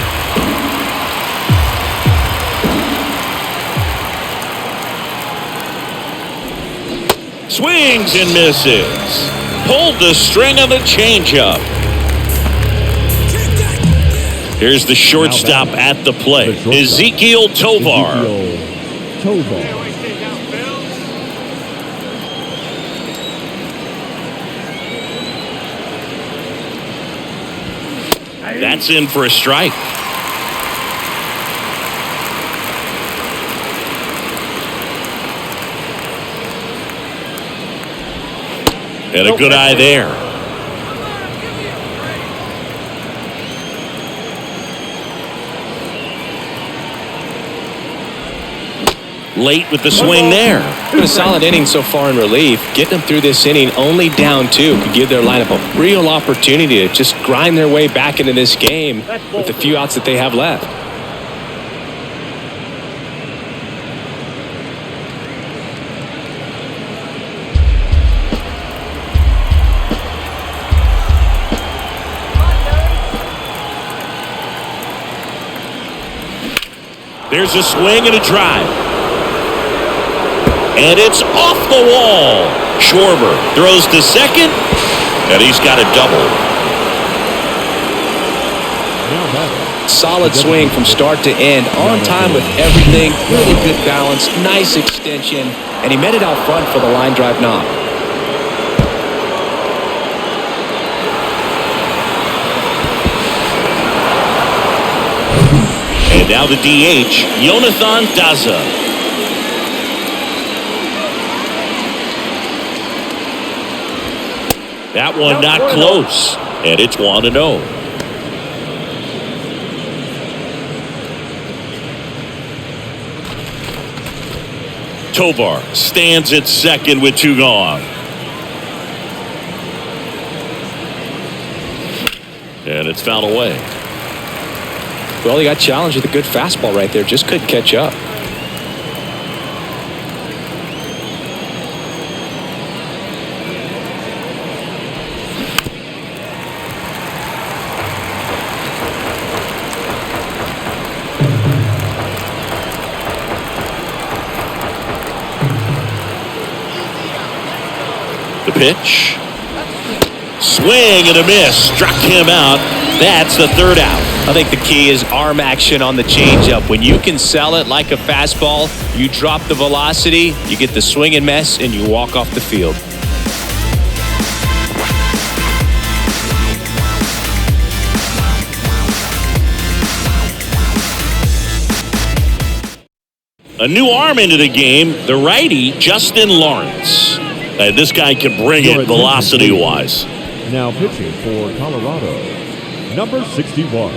Swings and misses. Pulled the string on the changeup. Here's the shortstop at the plate, Ezekiel Tovar. That's in for a strike. And a good eye there. Late with the swing there. Been a solid inning so far in relief. Getting them through this inning only down 2 could give their lineup a real opportunity to just grind their way back into this game with the few outs that they have left. There's a swing and a drive. And it's off the wall. Schwarber throws to second, and he's got a double. Solid swing from start to end. On time with everything. Really good balance. Nice extension. And he met it out front for the line drive knock. And now the DH, Jonathan Daza. That one not close, and it's 1-0. Tovar stands at second with 2 gone. And it's fouled away. Well, he got challenged with a good fastball right there. Just couldn't catch up. The pitch. Swing and a miss. Struck him out. That's the 3rd out. I think the key is arm action on the changeup. When you can sell it like a fastball, you drop the velocity, you get the swing and miss, and you walk off the field. A new arm into the game, the righty, Justin Lawrence. This guy can bring it velocity-wise. Now pitching for Colorado, number 61,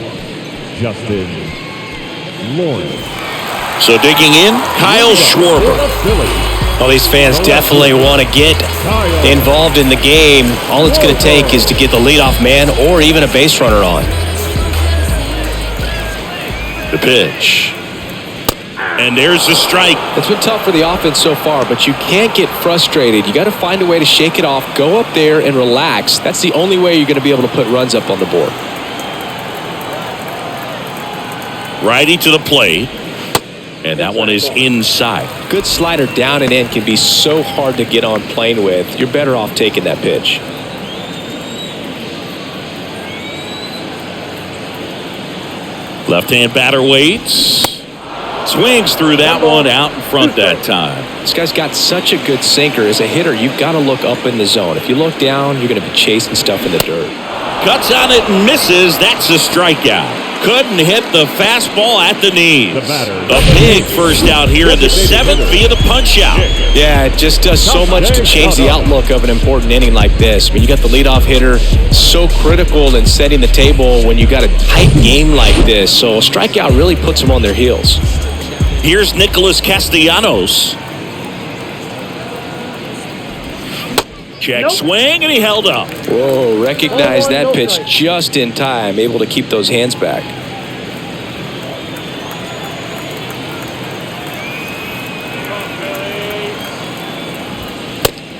Justin Lawrence. So digging in, Kyle Schwarber. Well, these fans definitely want to get involved in the game. All it's going to take is to get the leadoff man or even a base runner on. The pitch. And there's the strike. It's been tough for the offense so far, but you can't get frustrated. You got to find a way to shake it off, go up there and relax. That's the only way you're going to be able to put runs up on the board. Righty to the plate. And that one is inside. Good slider down and in can be so hard to get on plane with. You're better off taking that pitch. Left-hand batter waits. Swings through that one out in front that time. This guy's got such a good sinker. As a hitter, you've got to look up in the zone. If you look down, you're going to be chasing stuff in the dirt. Cuts on it and misses. That's a strikeout. Couldn't hit the fastball at the knees. A big first out here in the 7th via the punch-out. Yeah, it just does so much to change the outlook of an important inning like this. I mean, you got the leadoff hitter, so critical in setting the table when you got a tight game like this. So a strikeout really puts them on their heels. Here's Nicholas Castellanos. Check swing, and he held up. Whoa, recognized that pitch just in time, able to keep those hands back.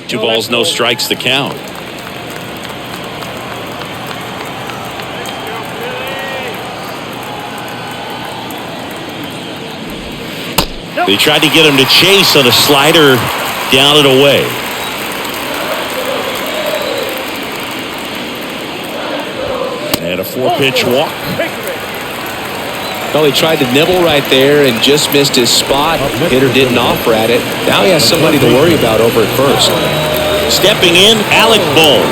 Two balls, no strikes to count. They tried to get him to chase on a slider down and away. And a 4-pitch walk. Well, he tried to nibble right there and just missed his spot. Hitter didn't offer at it. Now he has somebody to worry about over at first. Stepping in, Alec Bohm.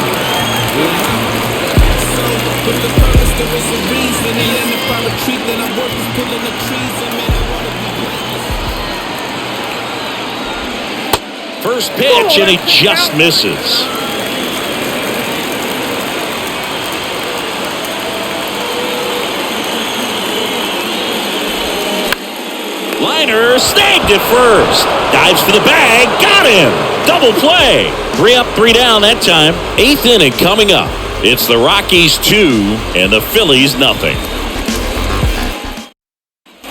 First pitch, and he just misses. Liner snagged it first. Dives for the bag. Got him. Double play. 3 up, 3 down that time. 8th inning coming up. It's the Rockies 2 and the Phillies nothing.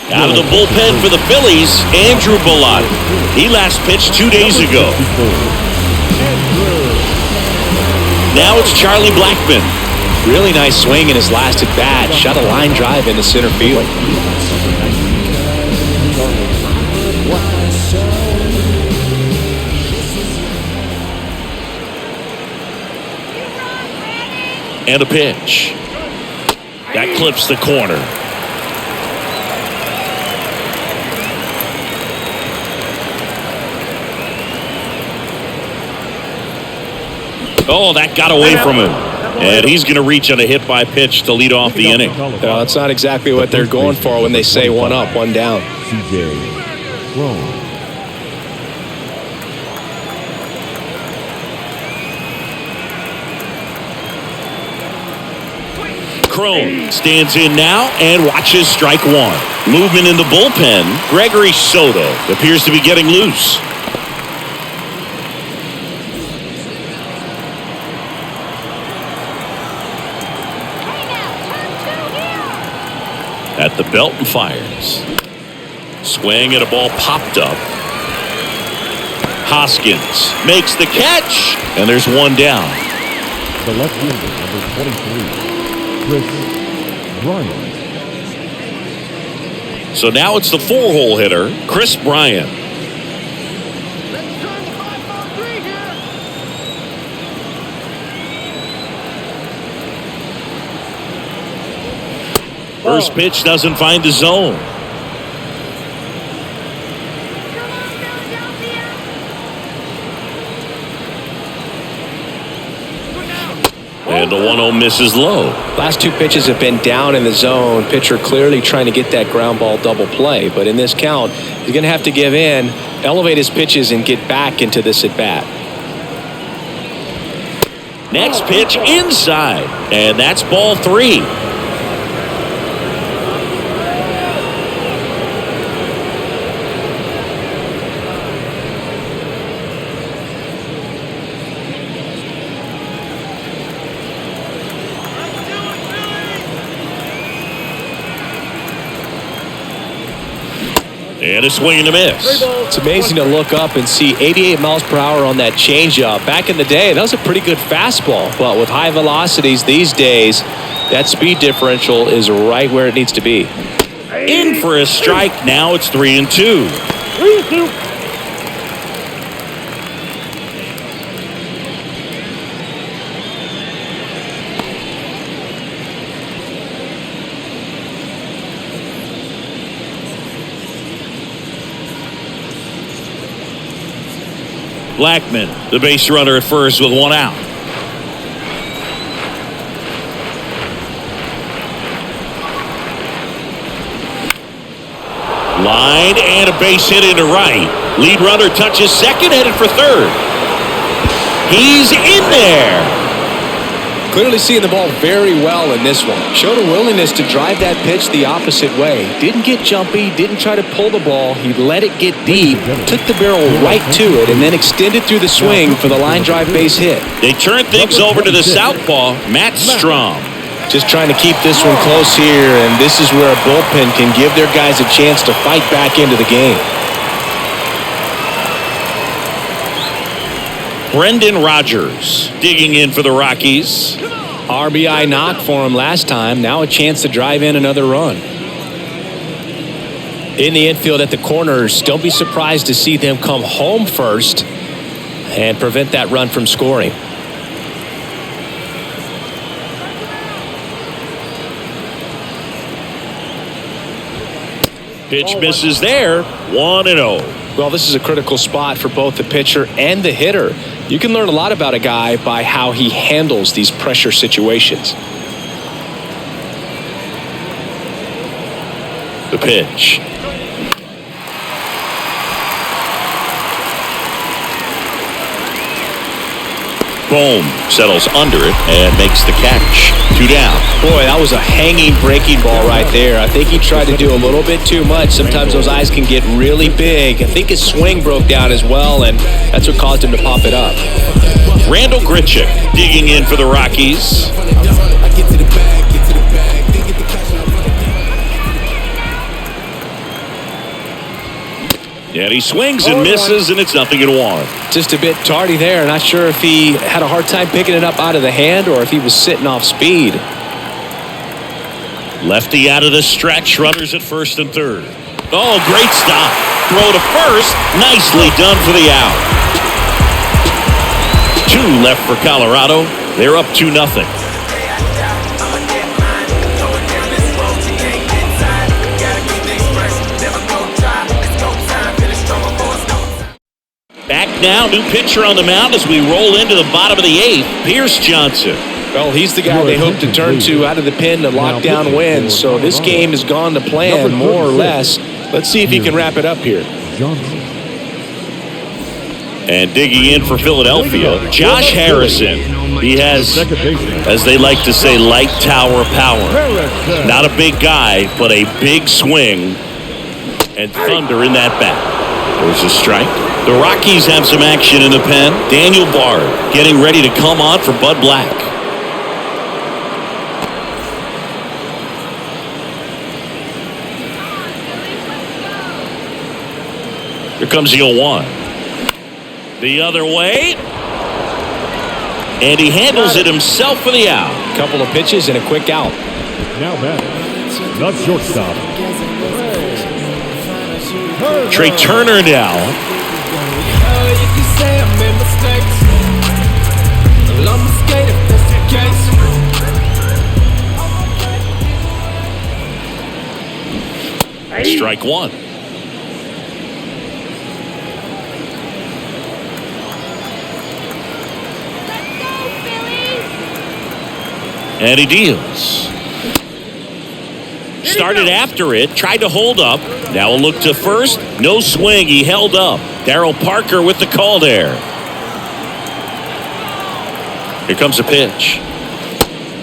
Out of the bullpen for the Phillies, Andrew Bellotti. He last pitched 2 days ago. Now it's Charlie Blackmon. Really nice swing in his last at bat. Shot a line drive into center field. And a pitch. That clips the corner. Oh, that got away from him. And he's going to reach on a hit by pitch to lead off the inning. Well, it's not exactly what they're going for when they say 1 up, 1 down. CJ Cron. Crone stands in now and watches strike one. Movement in the bullpen. Gregory Soto appears to be getting loose. At the belt and fires. Swing and a ball popped up. Hoskins makes the catch, and there's one down. The left fielder, number 23, Chris Bryant. So now it's the four-hole hitter, Chris Bryant. First pitch doesn't find the zone. And the 1-0 misses low. Last two pitches have been down in the zone. Pitcher clearly trying to get that ground ball double play. But in this count, he's going to have to give in, elevate his pitches, and get back into this at bat. Next pitch inside. And that's ball 3. And a swing and a miss. It's amazing to look up and see 88 miles per hour on that changeup. Back in the day, that was a pretty good fastball. But with high velocities these days, that speed differential is right where it needs to be. In for a strike. Now it's 3-2. 3-2. Blackman, the base runner at first with one out. Line and a base hit into right. Lead runner touches second, headed for third. He's in there. Clearly seeing the ball very well in this one. Showed a willingness to drive that pitch the opposite way. Didn't get jumpy, didn't try to pull the ball. He let it get deep, took the barrel right to it, and then extended through the swing for the line drive base hit. They turn things over to the southpaw, Matt Strom. Just trying to keep this one close here, and this is where a bullpen can give their guys a chance to fight back into the game. Brendan Rodgers digging in for the Rockies. RBI knock for him last time. Now a chance to drive in another run. In the infield at the corners, don't be surprised to see them come home first and prevent that run from scoring. Pitch misses there. 1-0. Well, this is a critical spot for both the pitcher and the hitter. You can learn a lot about a guy by how he handles these pressure situations. The pitch. Bohm settles under it and makes the catch. 2 down. Boy, that was a hanging breaking ball right there. I think he tried to do a little bit too much. Sometimes those eyes can get really big. I think his swing broke down as well, and that's what caused him to pop it up. Randall Grichuk digging in for the Rockies. And he swings and misses, and it's 0-1. Just a bit tardy there. Not sure if he had a hard time picking it up out of the hand or if he was sitting off speed. Lefty out of the stretch. Runners at first and third. Oh, great stop. Throw to first. Nicely done for the out. 2 left for Colorado. They're up 2-0. Back now, new pitcher on the mound as we roll into the bottom of the 8th, Pierce Johnson. Well, he's the guy they hope to turn to out of the pen to lock down wins. So this game has gone to plan, more or less. Let's see if he can wrap it up here. And digging in for Philadelphia, Josh Harrison. He has, as they like to say, light tower power. Not a big guy, but a big swing. And thunder in that bat. There's a strike. The Rockies have some action in the pen. Daniel Bard getting ready to come on for Bud Black. Here comes the 0-1. The other way. And he handles it himself for the out. Couple of pitches and a quick out. Now back, the shortstop. Trey Turner now. Strike one. And he deals. Started after it, tried to hold up. Now a look to first. No swing. He held up. Darryl Parker with the call there. Here comes a pitch.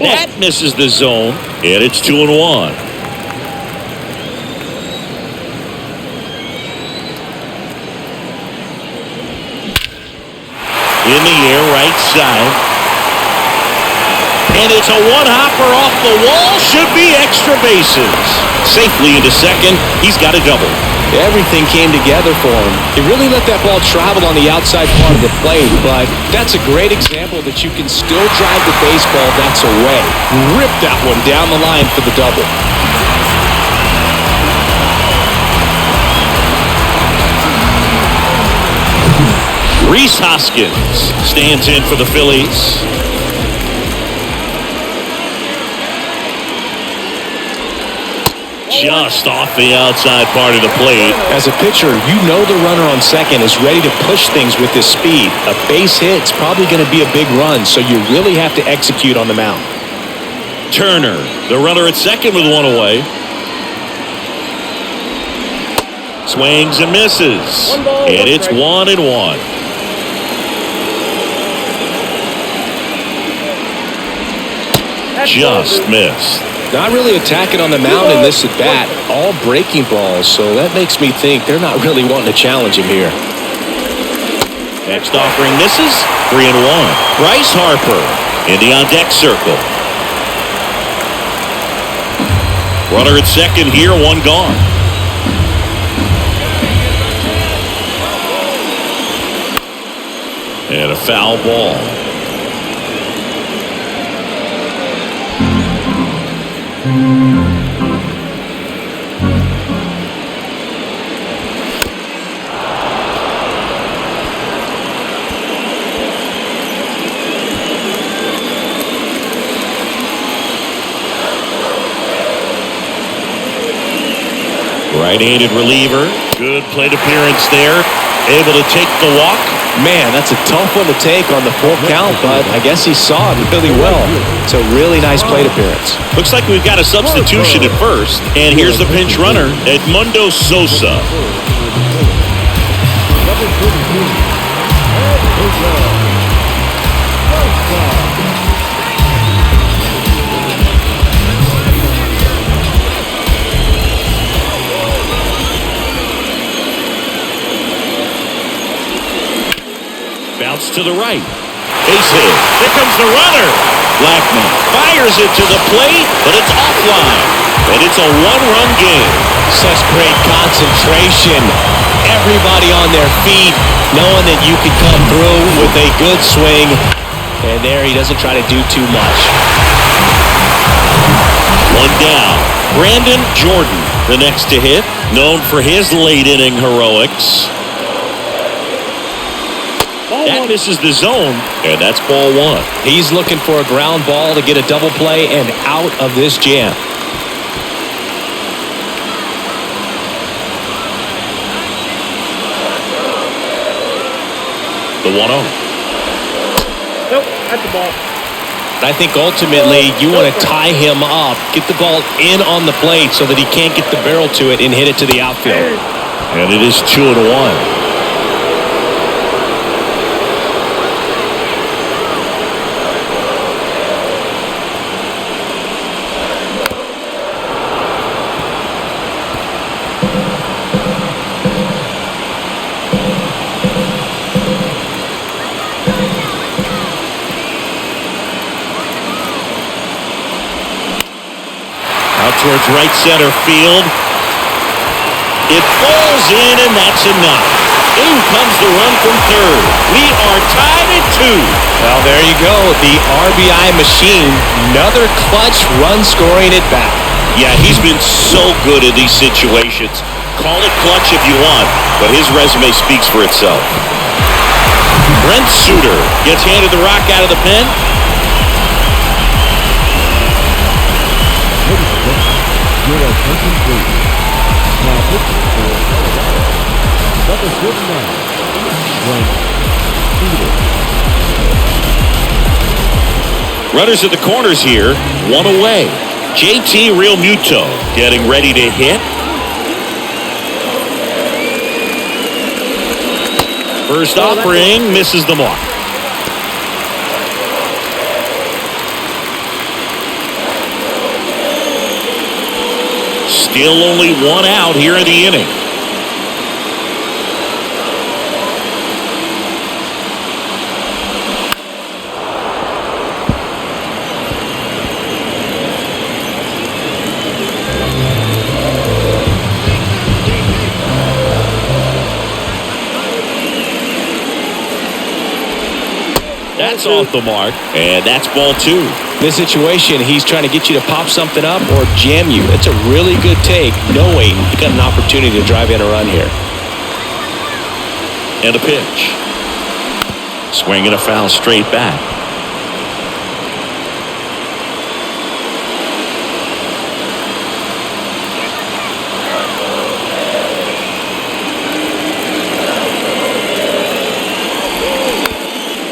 That misses the zone. And it's 2-1. In the air, right side. And it's a one-hopper off the wall. Should be extra bases. Safely into second. He's got a double. Everything came together for him. He really let that ball travel on the outside part of the plate, but that's a great example that you can still drive the baseball that's away. Rip that one down the line for the double. Rhys Hoskins stands in for the Phillies. Just off the outside part of the plate. As a pitcher, you know the runner on second is ready to push things with his speed. A base hit's probably going to be a big run, so you really have to execute on the mound. Turner, the runner at second with one away. Swings and misses. And it's 1-1. Just missed. Not really attacking on the mound in this at bat. All breaking balls, so that makes me think they're not really wanting to challenge him here. Next offering misses. 3-1. Bryce Harper in the on-deck circle. Runner at second here, one gone. And a foul ball. Right-handed reliever. Good plate appearance there. Able to take the walk. Man, that's a tough one to take on the full count, but I guess he saw it really well. It's a really nice plate appearance. Looks like we've got a substitution at first. And here's the pinch runner, Edmundo Sosa. Bounce to the right. Base hit. Here comes the runner. Blackman fires it to the plate, but it's offline. And it's a one-run game. Such great concentration. Everybody on their feet, knowing that you can come through with a good swing. And there he doesn't try to do too much. One down. Brandon Jordan, the next to hit, known for his late-inning heroics. That misses the zone, and that's ball one. He's looking for a ground ball to get a double play and out of this jam. The 1-0. Nope, that's the ball. I think ultimately you want to tie him up, get the ball in on the plate so that he can't get the barrel to it and hit it to the outfield. And it is 2-1. towards right center field. It falls in, and that's enough. In comes the run from third. We are tied at 2. Well, there you go. The RBI machine. Another clutch run scoring at bat. Yeah, he's been so good in these situations. Call it clutch if you want, but his resume speaks for itself. Brent Suter gets handed the rock out of the pen. Your attention, please. Now pitching for Colorado. Number 49, Brent Suter. Runners at the corners here, 1 away. JT Realmuto getting ready to hit. First offering misses the mark. Still only 1 out here in the inning. That's off the mark, and that's ball 2. This situation, he's trying to get you to pop something up or jam you. It's a really good take, knowing you got an opportunity to drive in a run here. And a pitch. Swing and a foul straight back.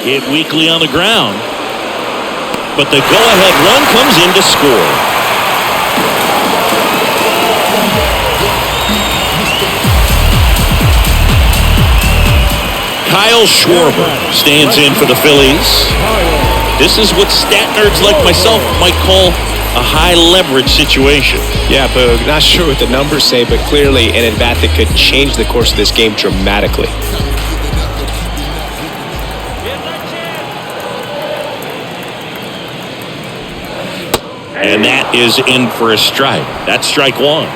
Hit weakly on the ground. But the go-ahead run comes in to score. Kyle Schwarber stands in for the Phillies. This is what stat nerds like myself might call a high-leverage situation. Yeah, Boog, not sure what the numbers say, but clearly an at-bat that could change the course of this game dramatically. And that is in for a strike. That's strike 1.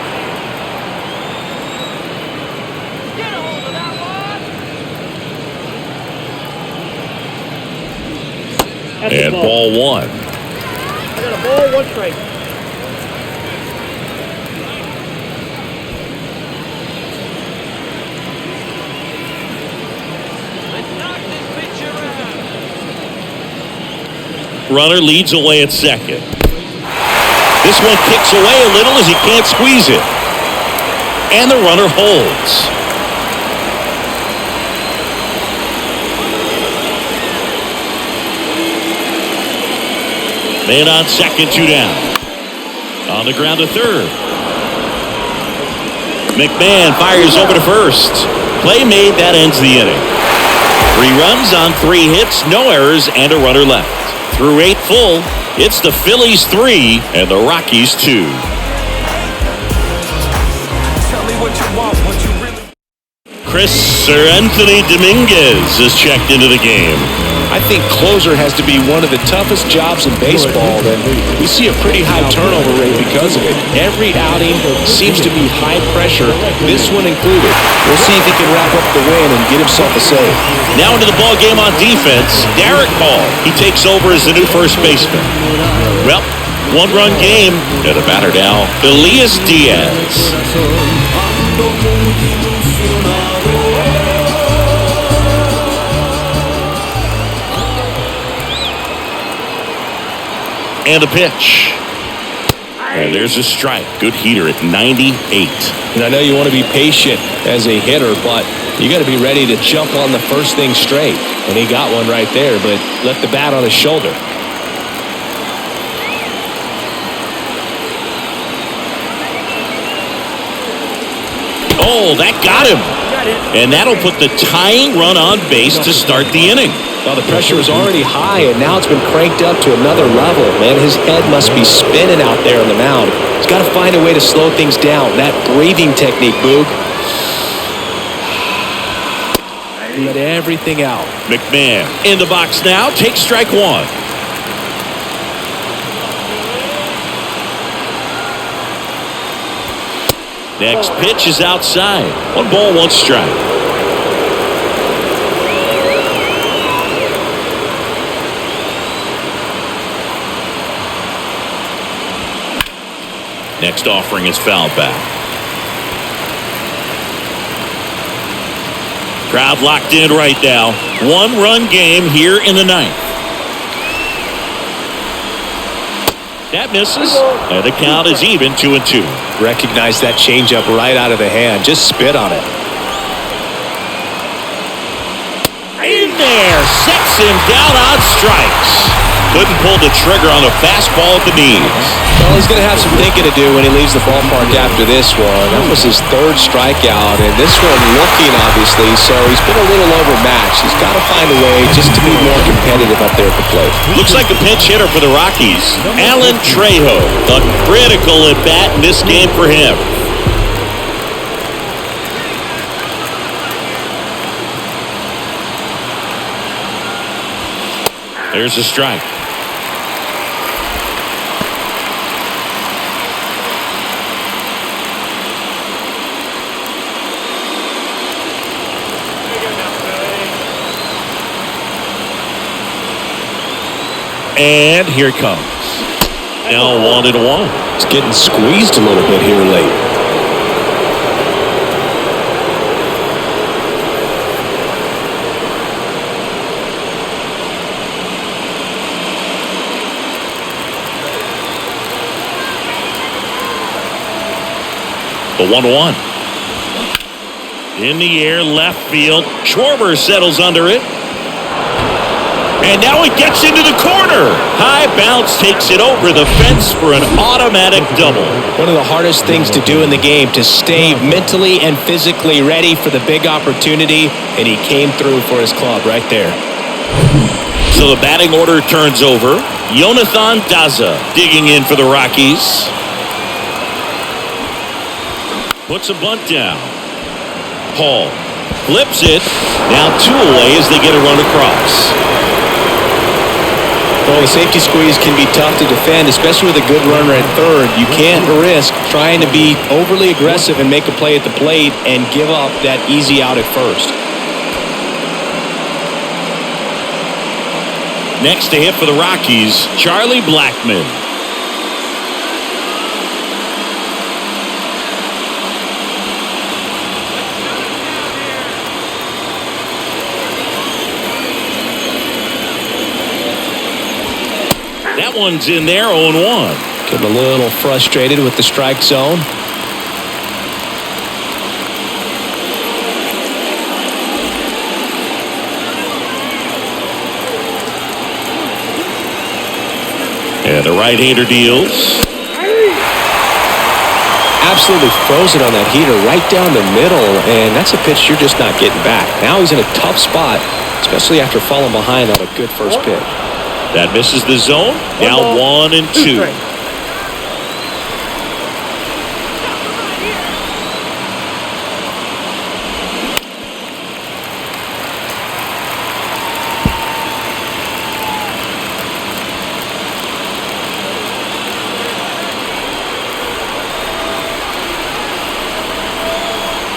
And ball 1. I got a ball, 1 strike. Runner leads away at second. This one kicks away a little as he can't squeeze it. And the runner holds. Man on second, 2 down. On the ground to third. McMahon fires over to first. Play made, that ends the inning. 3 runs on 3 hits, no errors, and a runner left. Through 8 full, it's the Phillies 3 and the Rockies 2. Tell me what you want, what you really. Chris Sir Anthony Dominguez is checked into the game. I think closer has to be one of the toughest jobs in baseball, and we see a pretty high turnover rate because of it. Every outing seems to be high pressure, this one included. We'll see if he can wrap up the win and get himself a save. Now into the ball game on defense, Derek Hall. He takes over as the new first baseman. Well, 1-run game, and the batter now, Elias Diaz. And a pitch. And there's a strike. Good heater at 98. And I know you want to be patient as a hitter, but you got to be ready to jump on the first thing straight. And he got one right there, but left the bat on his shoulder. Oh, that got him. And that'll put the tying run on base to start the inning. Well, the pressure was already high, and now it's been cranked up to another level. Man, his head must be spinning out there on the mound. He's got to find a way to slow things down. That breathing technique, Boog. Let everything out. McMahon in the box now. Takes strike 1. Next pitch is outside. 1 ball, 1 strike. Next offering is fouled back. Crowd locked in right now. 1-run game here in the 9th. That misses, and the count is even 2-2. Recognize that changeup right out of the hand. Just spit on it. In there, sets him down on strikes. Couldn't pull the trigger on a fastball at the knees. Well, he's going to have some thinking to do when he leaves the ballpark after this one. That was his 3rd strikeout, and this one looking, obviously, so he's been a little overmatched. He's got to find a way just to be more competitive up there at the plate. Looks like a pinch hitter for the Rockies. Alan Trejo, a critical at bat in this game for him. There's a strike. And here it comes. Now 1-1. It's getting squeezed a little bit here late. The 1-1. In the air, left field. Schwarber settles under it. And now it gets into the corner. High bounce takes it over the fence for an automatic double. One of the hardest things to do in the game, to stay mentally and physically ready for the big opportunity, and he came through for his club right there. So the batting order turns over. Jonathan Daza digging in for the Rockies. Puts a bunt down. Hall flips it. Now 2 away as they get a run across. Well, the safety squeeze can be tough to defend, especially with a good runner at third. You can't risk trying to be overly aggressive and make a play at the plate and give up that easy out at first. Next to hit for the Rockies, Charlie Blackmon. That one's in there, 0-1. Getting a little frustrated with the strike zone. And the right-hander deals. Absolutely frozen on that heater right down the middle, and that's a pitch you're just not getting back. Now he's in a tough spot, especially after falling behind on a good first pitch. That misses the zone. Now 1-2.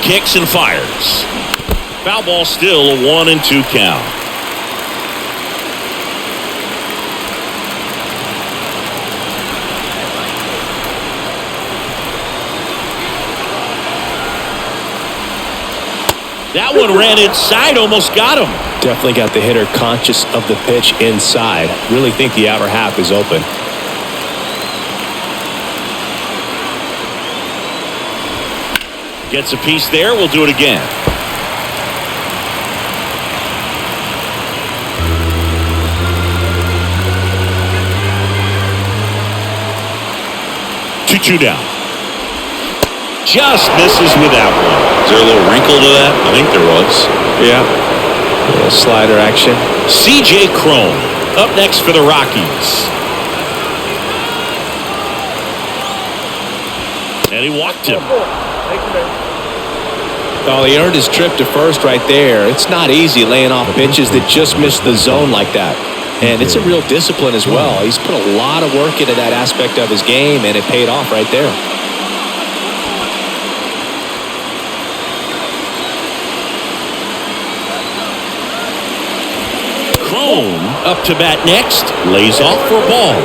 Kicks and fires. Foul ball, still a 1-2 count. That one ran inside, almost got him. Definitely got the hitter conscious of the pitch inside. Really think the outer half is open. Gets a piece there. We'll do it again. Two down. Just misses with that one. Is there a little wrinkle to that? I think there was. Yeah. A little slider action. C.J. Cron up next for the Rockies. And he walked him. Oh, he earned his trip to first right there. It's not easy laying off pitches that just miss the zone like that. And it's a real discipline as well. He's put a lot of work into that aspect of his game, and it paid off right there. Bone up to bat next. Lays off for a ball.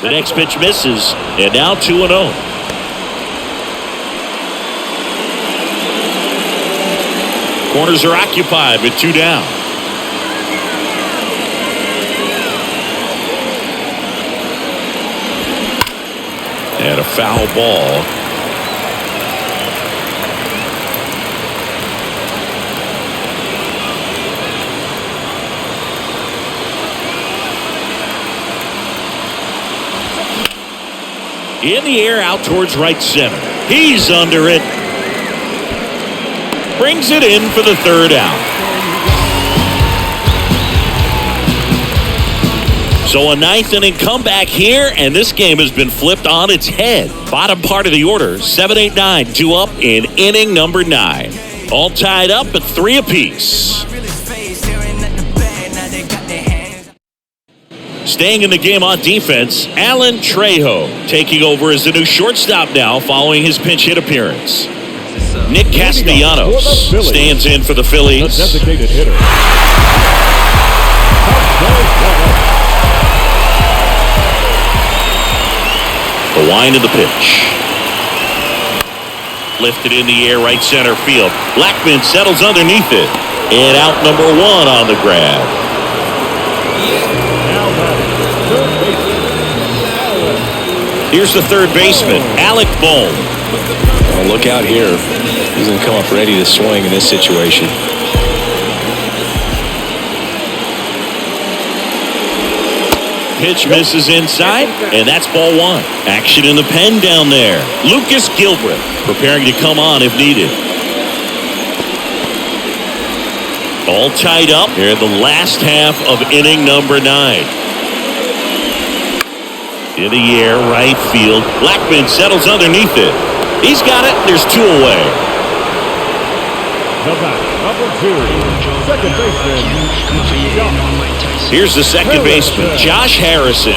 The next pitch misses, and now 2-0. Corners are occupied with 2 down. And a foul ball. In the air out towards right center. He's under it. Brings it in for the 3rd out. So a 9th inning comeback here, and this game has been flipped on its head. Bottom part of the order, 7-8-9, 2 up in inning number 9. All tied up at 3 apiece. Staying in the game on defense, Alan Trejo taking over as the new shortstop now following his pinch hit appearance. Nick Castellanos stands in for the Phillies. The designated hitter. The wind of the pitch. Lifted in the air right center field. Blackman settles underneath it. And out number 1 on the grab. Here's the 3rd baseman, Alec Bohm. Oh, look out here. He's going to come up ready to swing in this situation. Pitch misses inside, and that's ball 1. Action in the pen down there. Lucas Gilbert preparing to come on if needed. All tied up here in the last half of inning number 9. In the air, right field. Blackman settles underneath it. He's got it. There's 2 away. The back, number 2, second baseman. Here's the second baseman, Josh Harrison.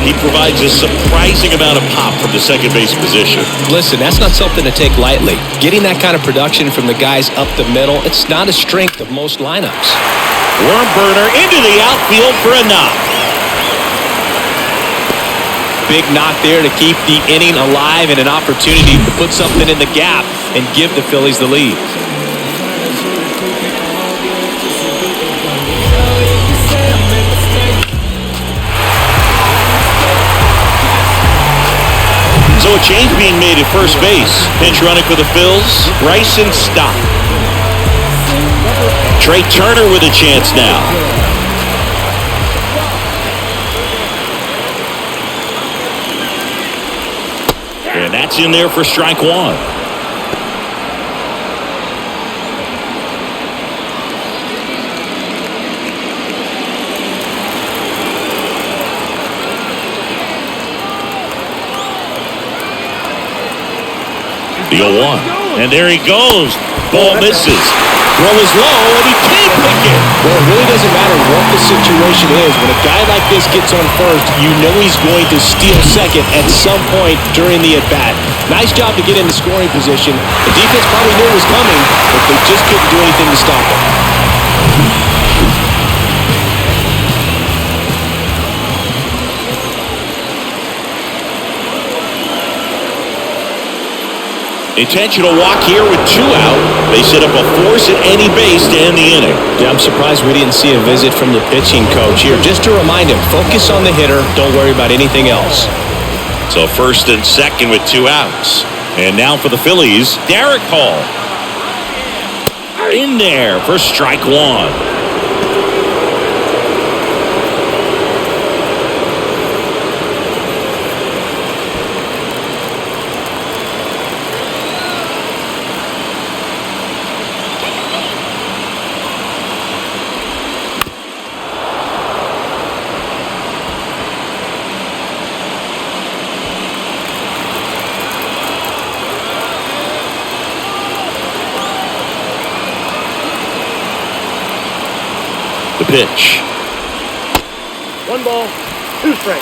He provides a surprising amount of pop from the second base position. Listen, that's not something to take lightly. Getting that kind of production from the guys up the middle, it's not a strength of most lineups. Worm burner into the outfield for a knock. Big knock there to keep the inning alive and an opportunity to put something in the gap and give the Phillies the lead. So a change being made at first base. Pinch running for the Phils, Bryson Stott. Trey Turner with a chance now. And that's in there for strike 1. The 0-1. And there he goes. Ball misses. Throw is low, and he can't pick it. Well, it really doesn't matter what the situation is. When a guy like this gets on first, you know he's going to steal second at some point during the at-bat. Nice job to get in the scoring position. The defense probably knew it was coming, but they just couldn't do anything to stop it. Intentional walk here with 2 out. They set up a force at any base to end the inning. Yeah, I'm surprised we didn't see a visit from the pitching coach here. Just to remind him, focus on the hitter. Don't worry about anything else. So 1st and 2nd with 2 outs. And now for the Phillies, Derek Hall. In there for strike 1. The pitch. 1 ball, 2 strikes.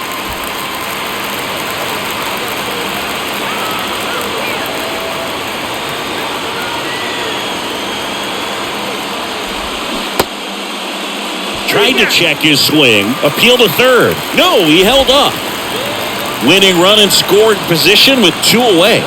Tried to check his swing. Appeal to third. No, he held up. Winning run in scored position with 2 away.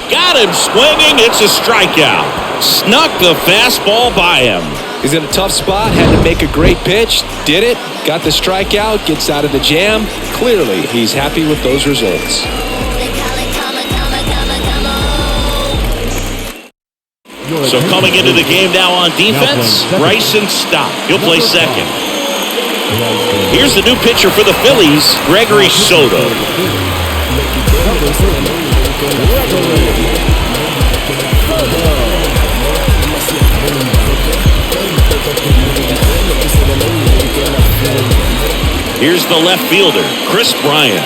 Got him swinging. It's a strikeout. Snuck the fastball by him. He's in a tough spot, had to make a great pitch, did it, got the strikeout, gets out of the jam. Clearly, he's happy with those results. So coming into the game now on defense, Bryson Stott. He'll play second. Here's the new pitcher for the Phillies, Gregory Soto. Here's the left fielder, Chris Bryant.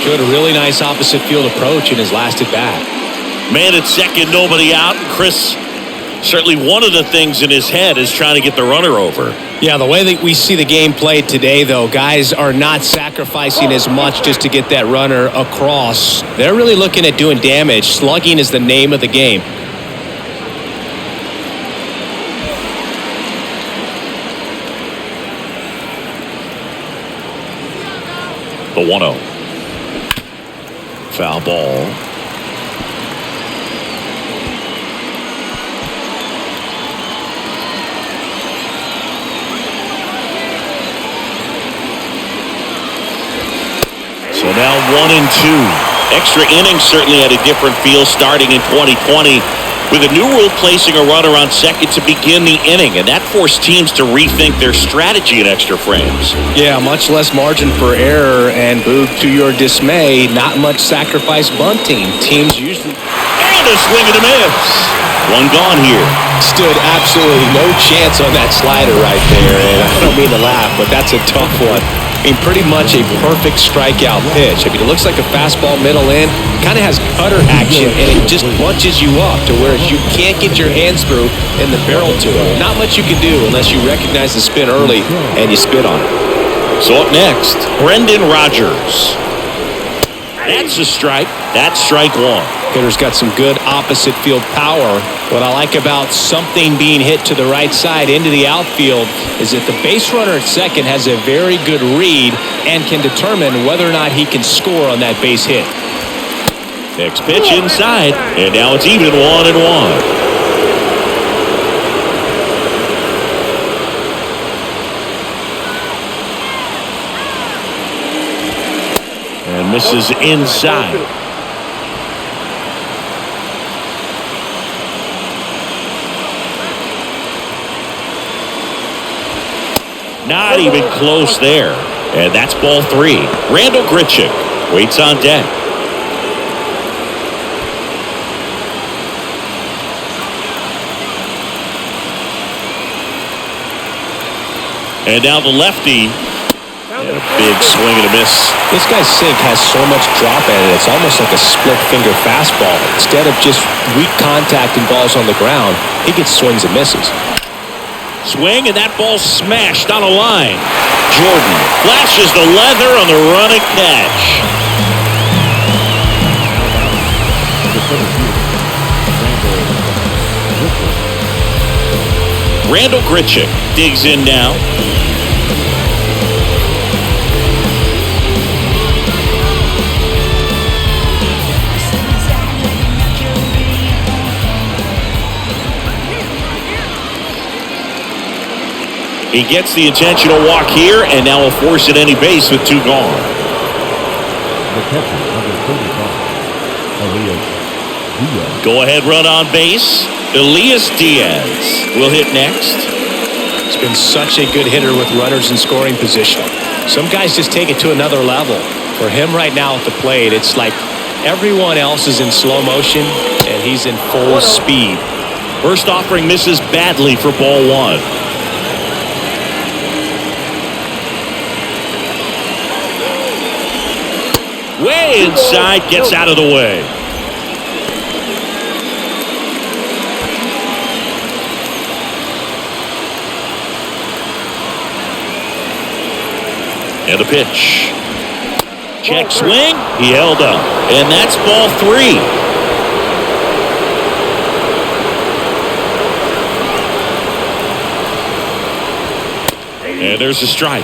Showed a really nice opposite field approach in his last at bat. Man at second, nobody out. Chris, certainly one of the things in his head is trying to get the runner over. Yeah, the way that we see the game played today, though, guys are not sacrificing as much just to get that runner across. They're really looking at doing damage. Slugging is the name of the game. The 1-0. Foul ball. So now 1-2. Extra innings certainly had a different feel starting in 2020 with a new rule placing a runner on second to begin the inning, and that forced teams to rethink their strategy in extra frames. Yeah, much less margin for error, and Boog, to your dismay, not much sacrifice bunting. Teams usually... And a swing and a miss. One gone here. Stood absolutely no chance on that slider right there, and I don't mean to laugh, but that's a tough one. I mean, pretty much a perfect strikeout pitch. I mean, it looks like a fastball middle in. Kind of has cutter action, and it just bunches you up to where you can't get your hands through in the barrel to it. Not much you can do unless you recognize the spin early and you spit on it. So up next, Brendan Rodgers. That's a strike. That's strike one. Hitter's got some good opposite field power. What I like about something being hit to the right side into the outfield is that the base runner at second has a very good read and can determine whether or not he can score on that base hit. Next pitch inside, and now it's even 1-1. And misses inside. Not even close there. And that's ball 3. Randall Grichuk waits on deck. And now the lefty. And a big swing and a miss. This guy's sink has so much drop in it, it's almost like a split finger fastball. Instead of just weak contact and balls on the ground, he gets swings and misses. Swing, and that ball smashed on a line. Jordan flashes the leather on the run and catch. Randall Grichuk digs in now. He gets the intentional walk here, and now will force at any base with 2 gone. The catcher, number 35, Diaz. Go ahead run on base. Elias Diaz will hit next. He's been such a good hitter with runners in scoring position. Some guys just take it to another level. For him right now at the plate, it's like everyone else is in slow motion, and he's in full speed. First offering misses badly for ball 1. Way inside, gets out of the way. And the pitch. Check swing. He held up. And that's ball 3. And there's a strike.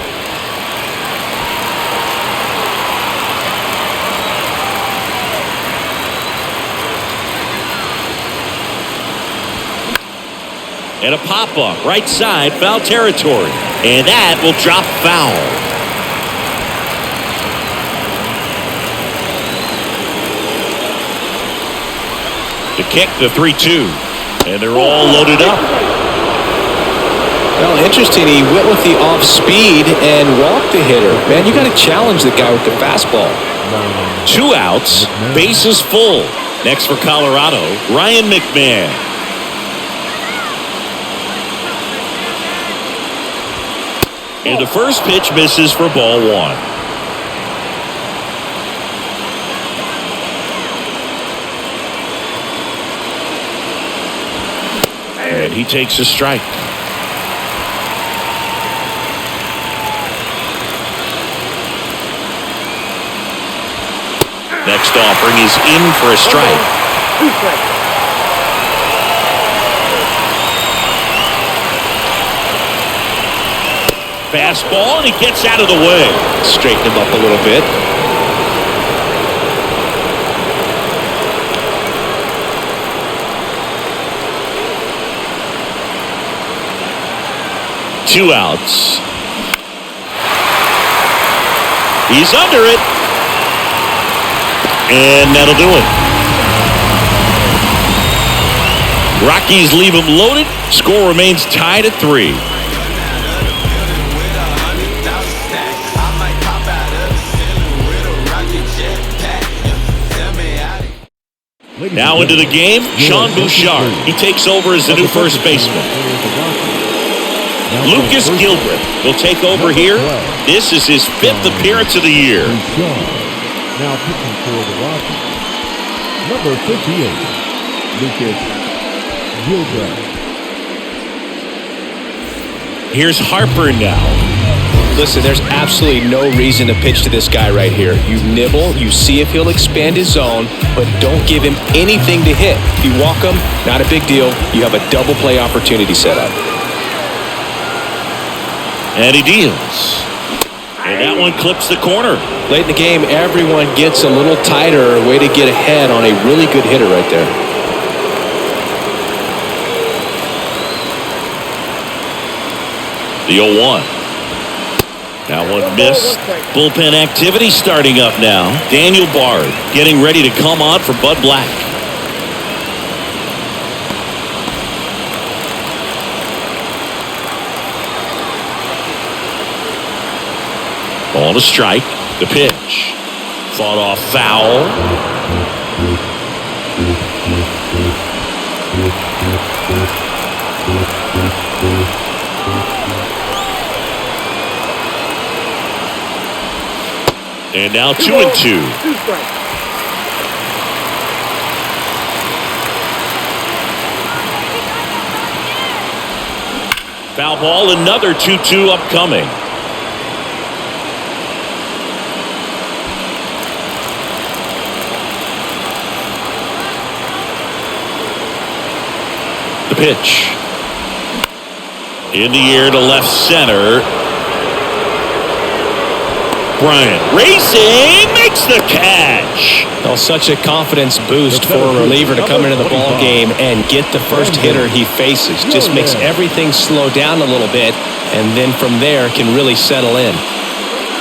And a pop-up, right side, foul territory. And that will drop foul. To kick the 3-2. And they're all loaded up. Well, interesting. He went with the off speed and walked the hitter. Man, you got to challenge the guy with the fastball. 2 outs, bases full. Next for Colorado, Ryan McMahon. And the first pitch misses for ball 1. And he takes a strike. Next offering is in for a strike. 2 strikes. Fastball, and he gets out of the way. Straighten him up a little bit. Two outs. He's under it. And that'll do it. Rockies leave him loaded. Score remains tied at 3. Now into the game, Sean Bouchard. He takes over as the new first baseman. Lucas Gilbert will take over here. This is his 5th appearance of the year. Now pitching for the Rockies, number 58, Lucas Gilbert. Here's Harper now. Listen, there's absolutely no reason to pitch to this guy right here. You nibble, you see if he'll expand his zone, but don't give him anything to hit. If you walk him, not a big deal. You have a double play opportunity set up. And he deals. And that one clips the corner. Late in the game, everyone gets a little tighter. A way to get ahead on a really good hitter right there. The 0-1. That one missed. Bullpen activity starting up now. Daniel Bard getting ready to come on for Bud Black. Ball to strike. The pitch. Fought off foul. And now 2-2. 2 strikes. Foul ball, another 2-2 upcoming. The pitch. In the air to left center. Bryant racing, makes the catch. Well, such a confidence boost for a reliever to come into the ball game and get the first hitter he faces. Just makes everything slow down a little bit, and then from there can really settle in.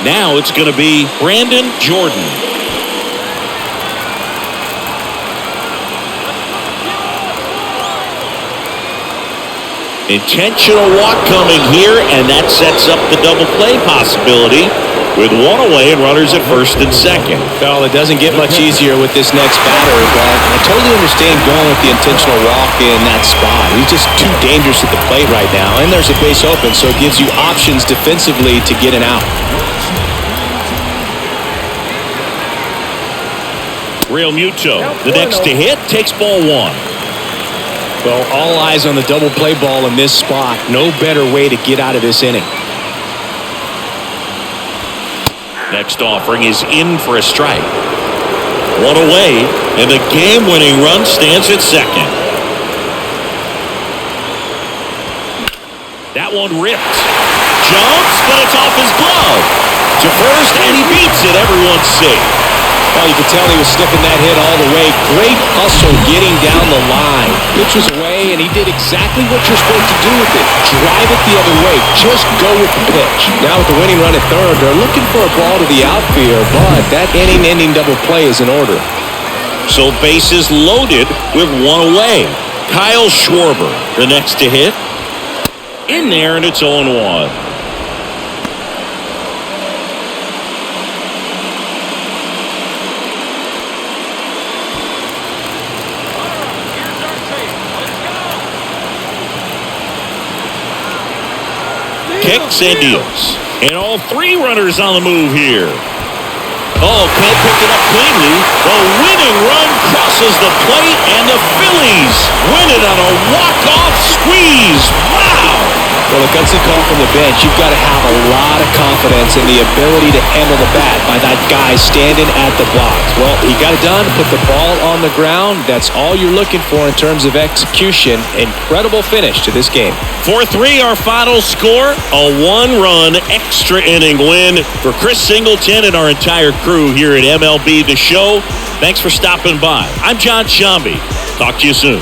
Now it's going to be Brandon Jordan. Intentional walk coming here, and that sets up the double play possibility with one away and runners at first and second. Well, it doesn't get much easier with this next batter, but I totally understand going with the intentional walk in that spot. He's just too dangerous at the plate right now, and there's a base open, so it gives you options defensively to get an out. Real Muto, the next to hit, takes ball 1. Well, all eyes on the double play ball in this spot. No better way to get out of this inning. Next offering is in for a strike. One away, and the game-winning run stands at second. That one ripped. Jumps, but it's off his glove. To first, and he beats it. Everyone's safe. Well, you could tell he was sniffing that hit all the way. Great hustle getting down the line. Pitch was away, and he did exactly what you're supposed to do with it. Drive it the other way. Just go with the pitch. Now with the winning run at third, they're looking for a ball to the outfield, but that inning-ending double play is in order. So bases loaded with one away. Kyle Schwarber, the next to hit. In there, and it's 0-1. Kicks and deals. And all three runners on the move here. Oh, Cole picked it up cleanly. The winning run crosses the plate, and the Phillies win it on a walk-off squeeze. Wow! Well, a gutsy call from the bench. You've got to have a lot of confidence in the ability to handle the bat by that guy standing at the box. Well, he got it done, put the ball on the ground. That's all you're looking for in terms of execution. Incredible finish to this game. 4-3, our final score. A one-run extra inning win for Chris Singleton and our entire crew here at MLB The Show. Thanks for stopping by. I'm John Shambi. Talk to you soon.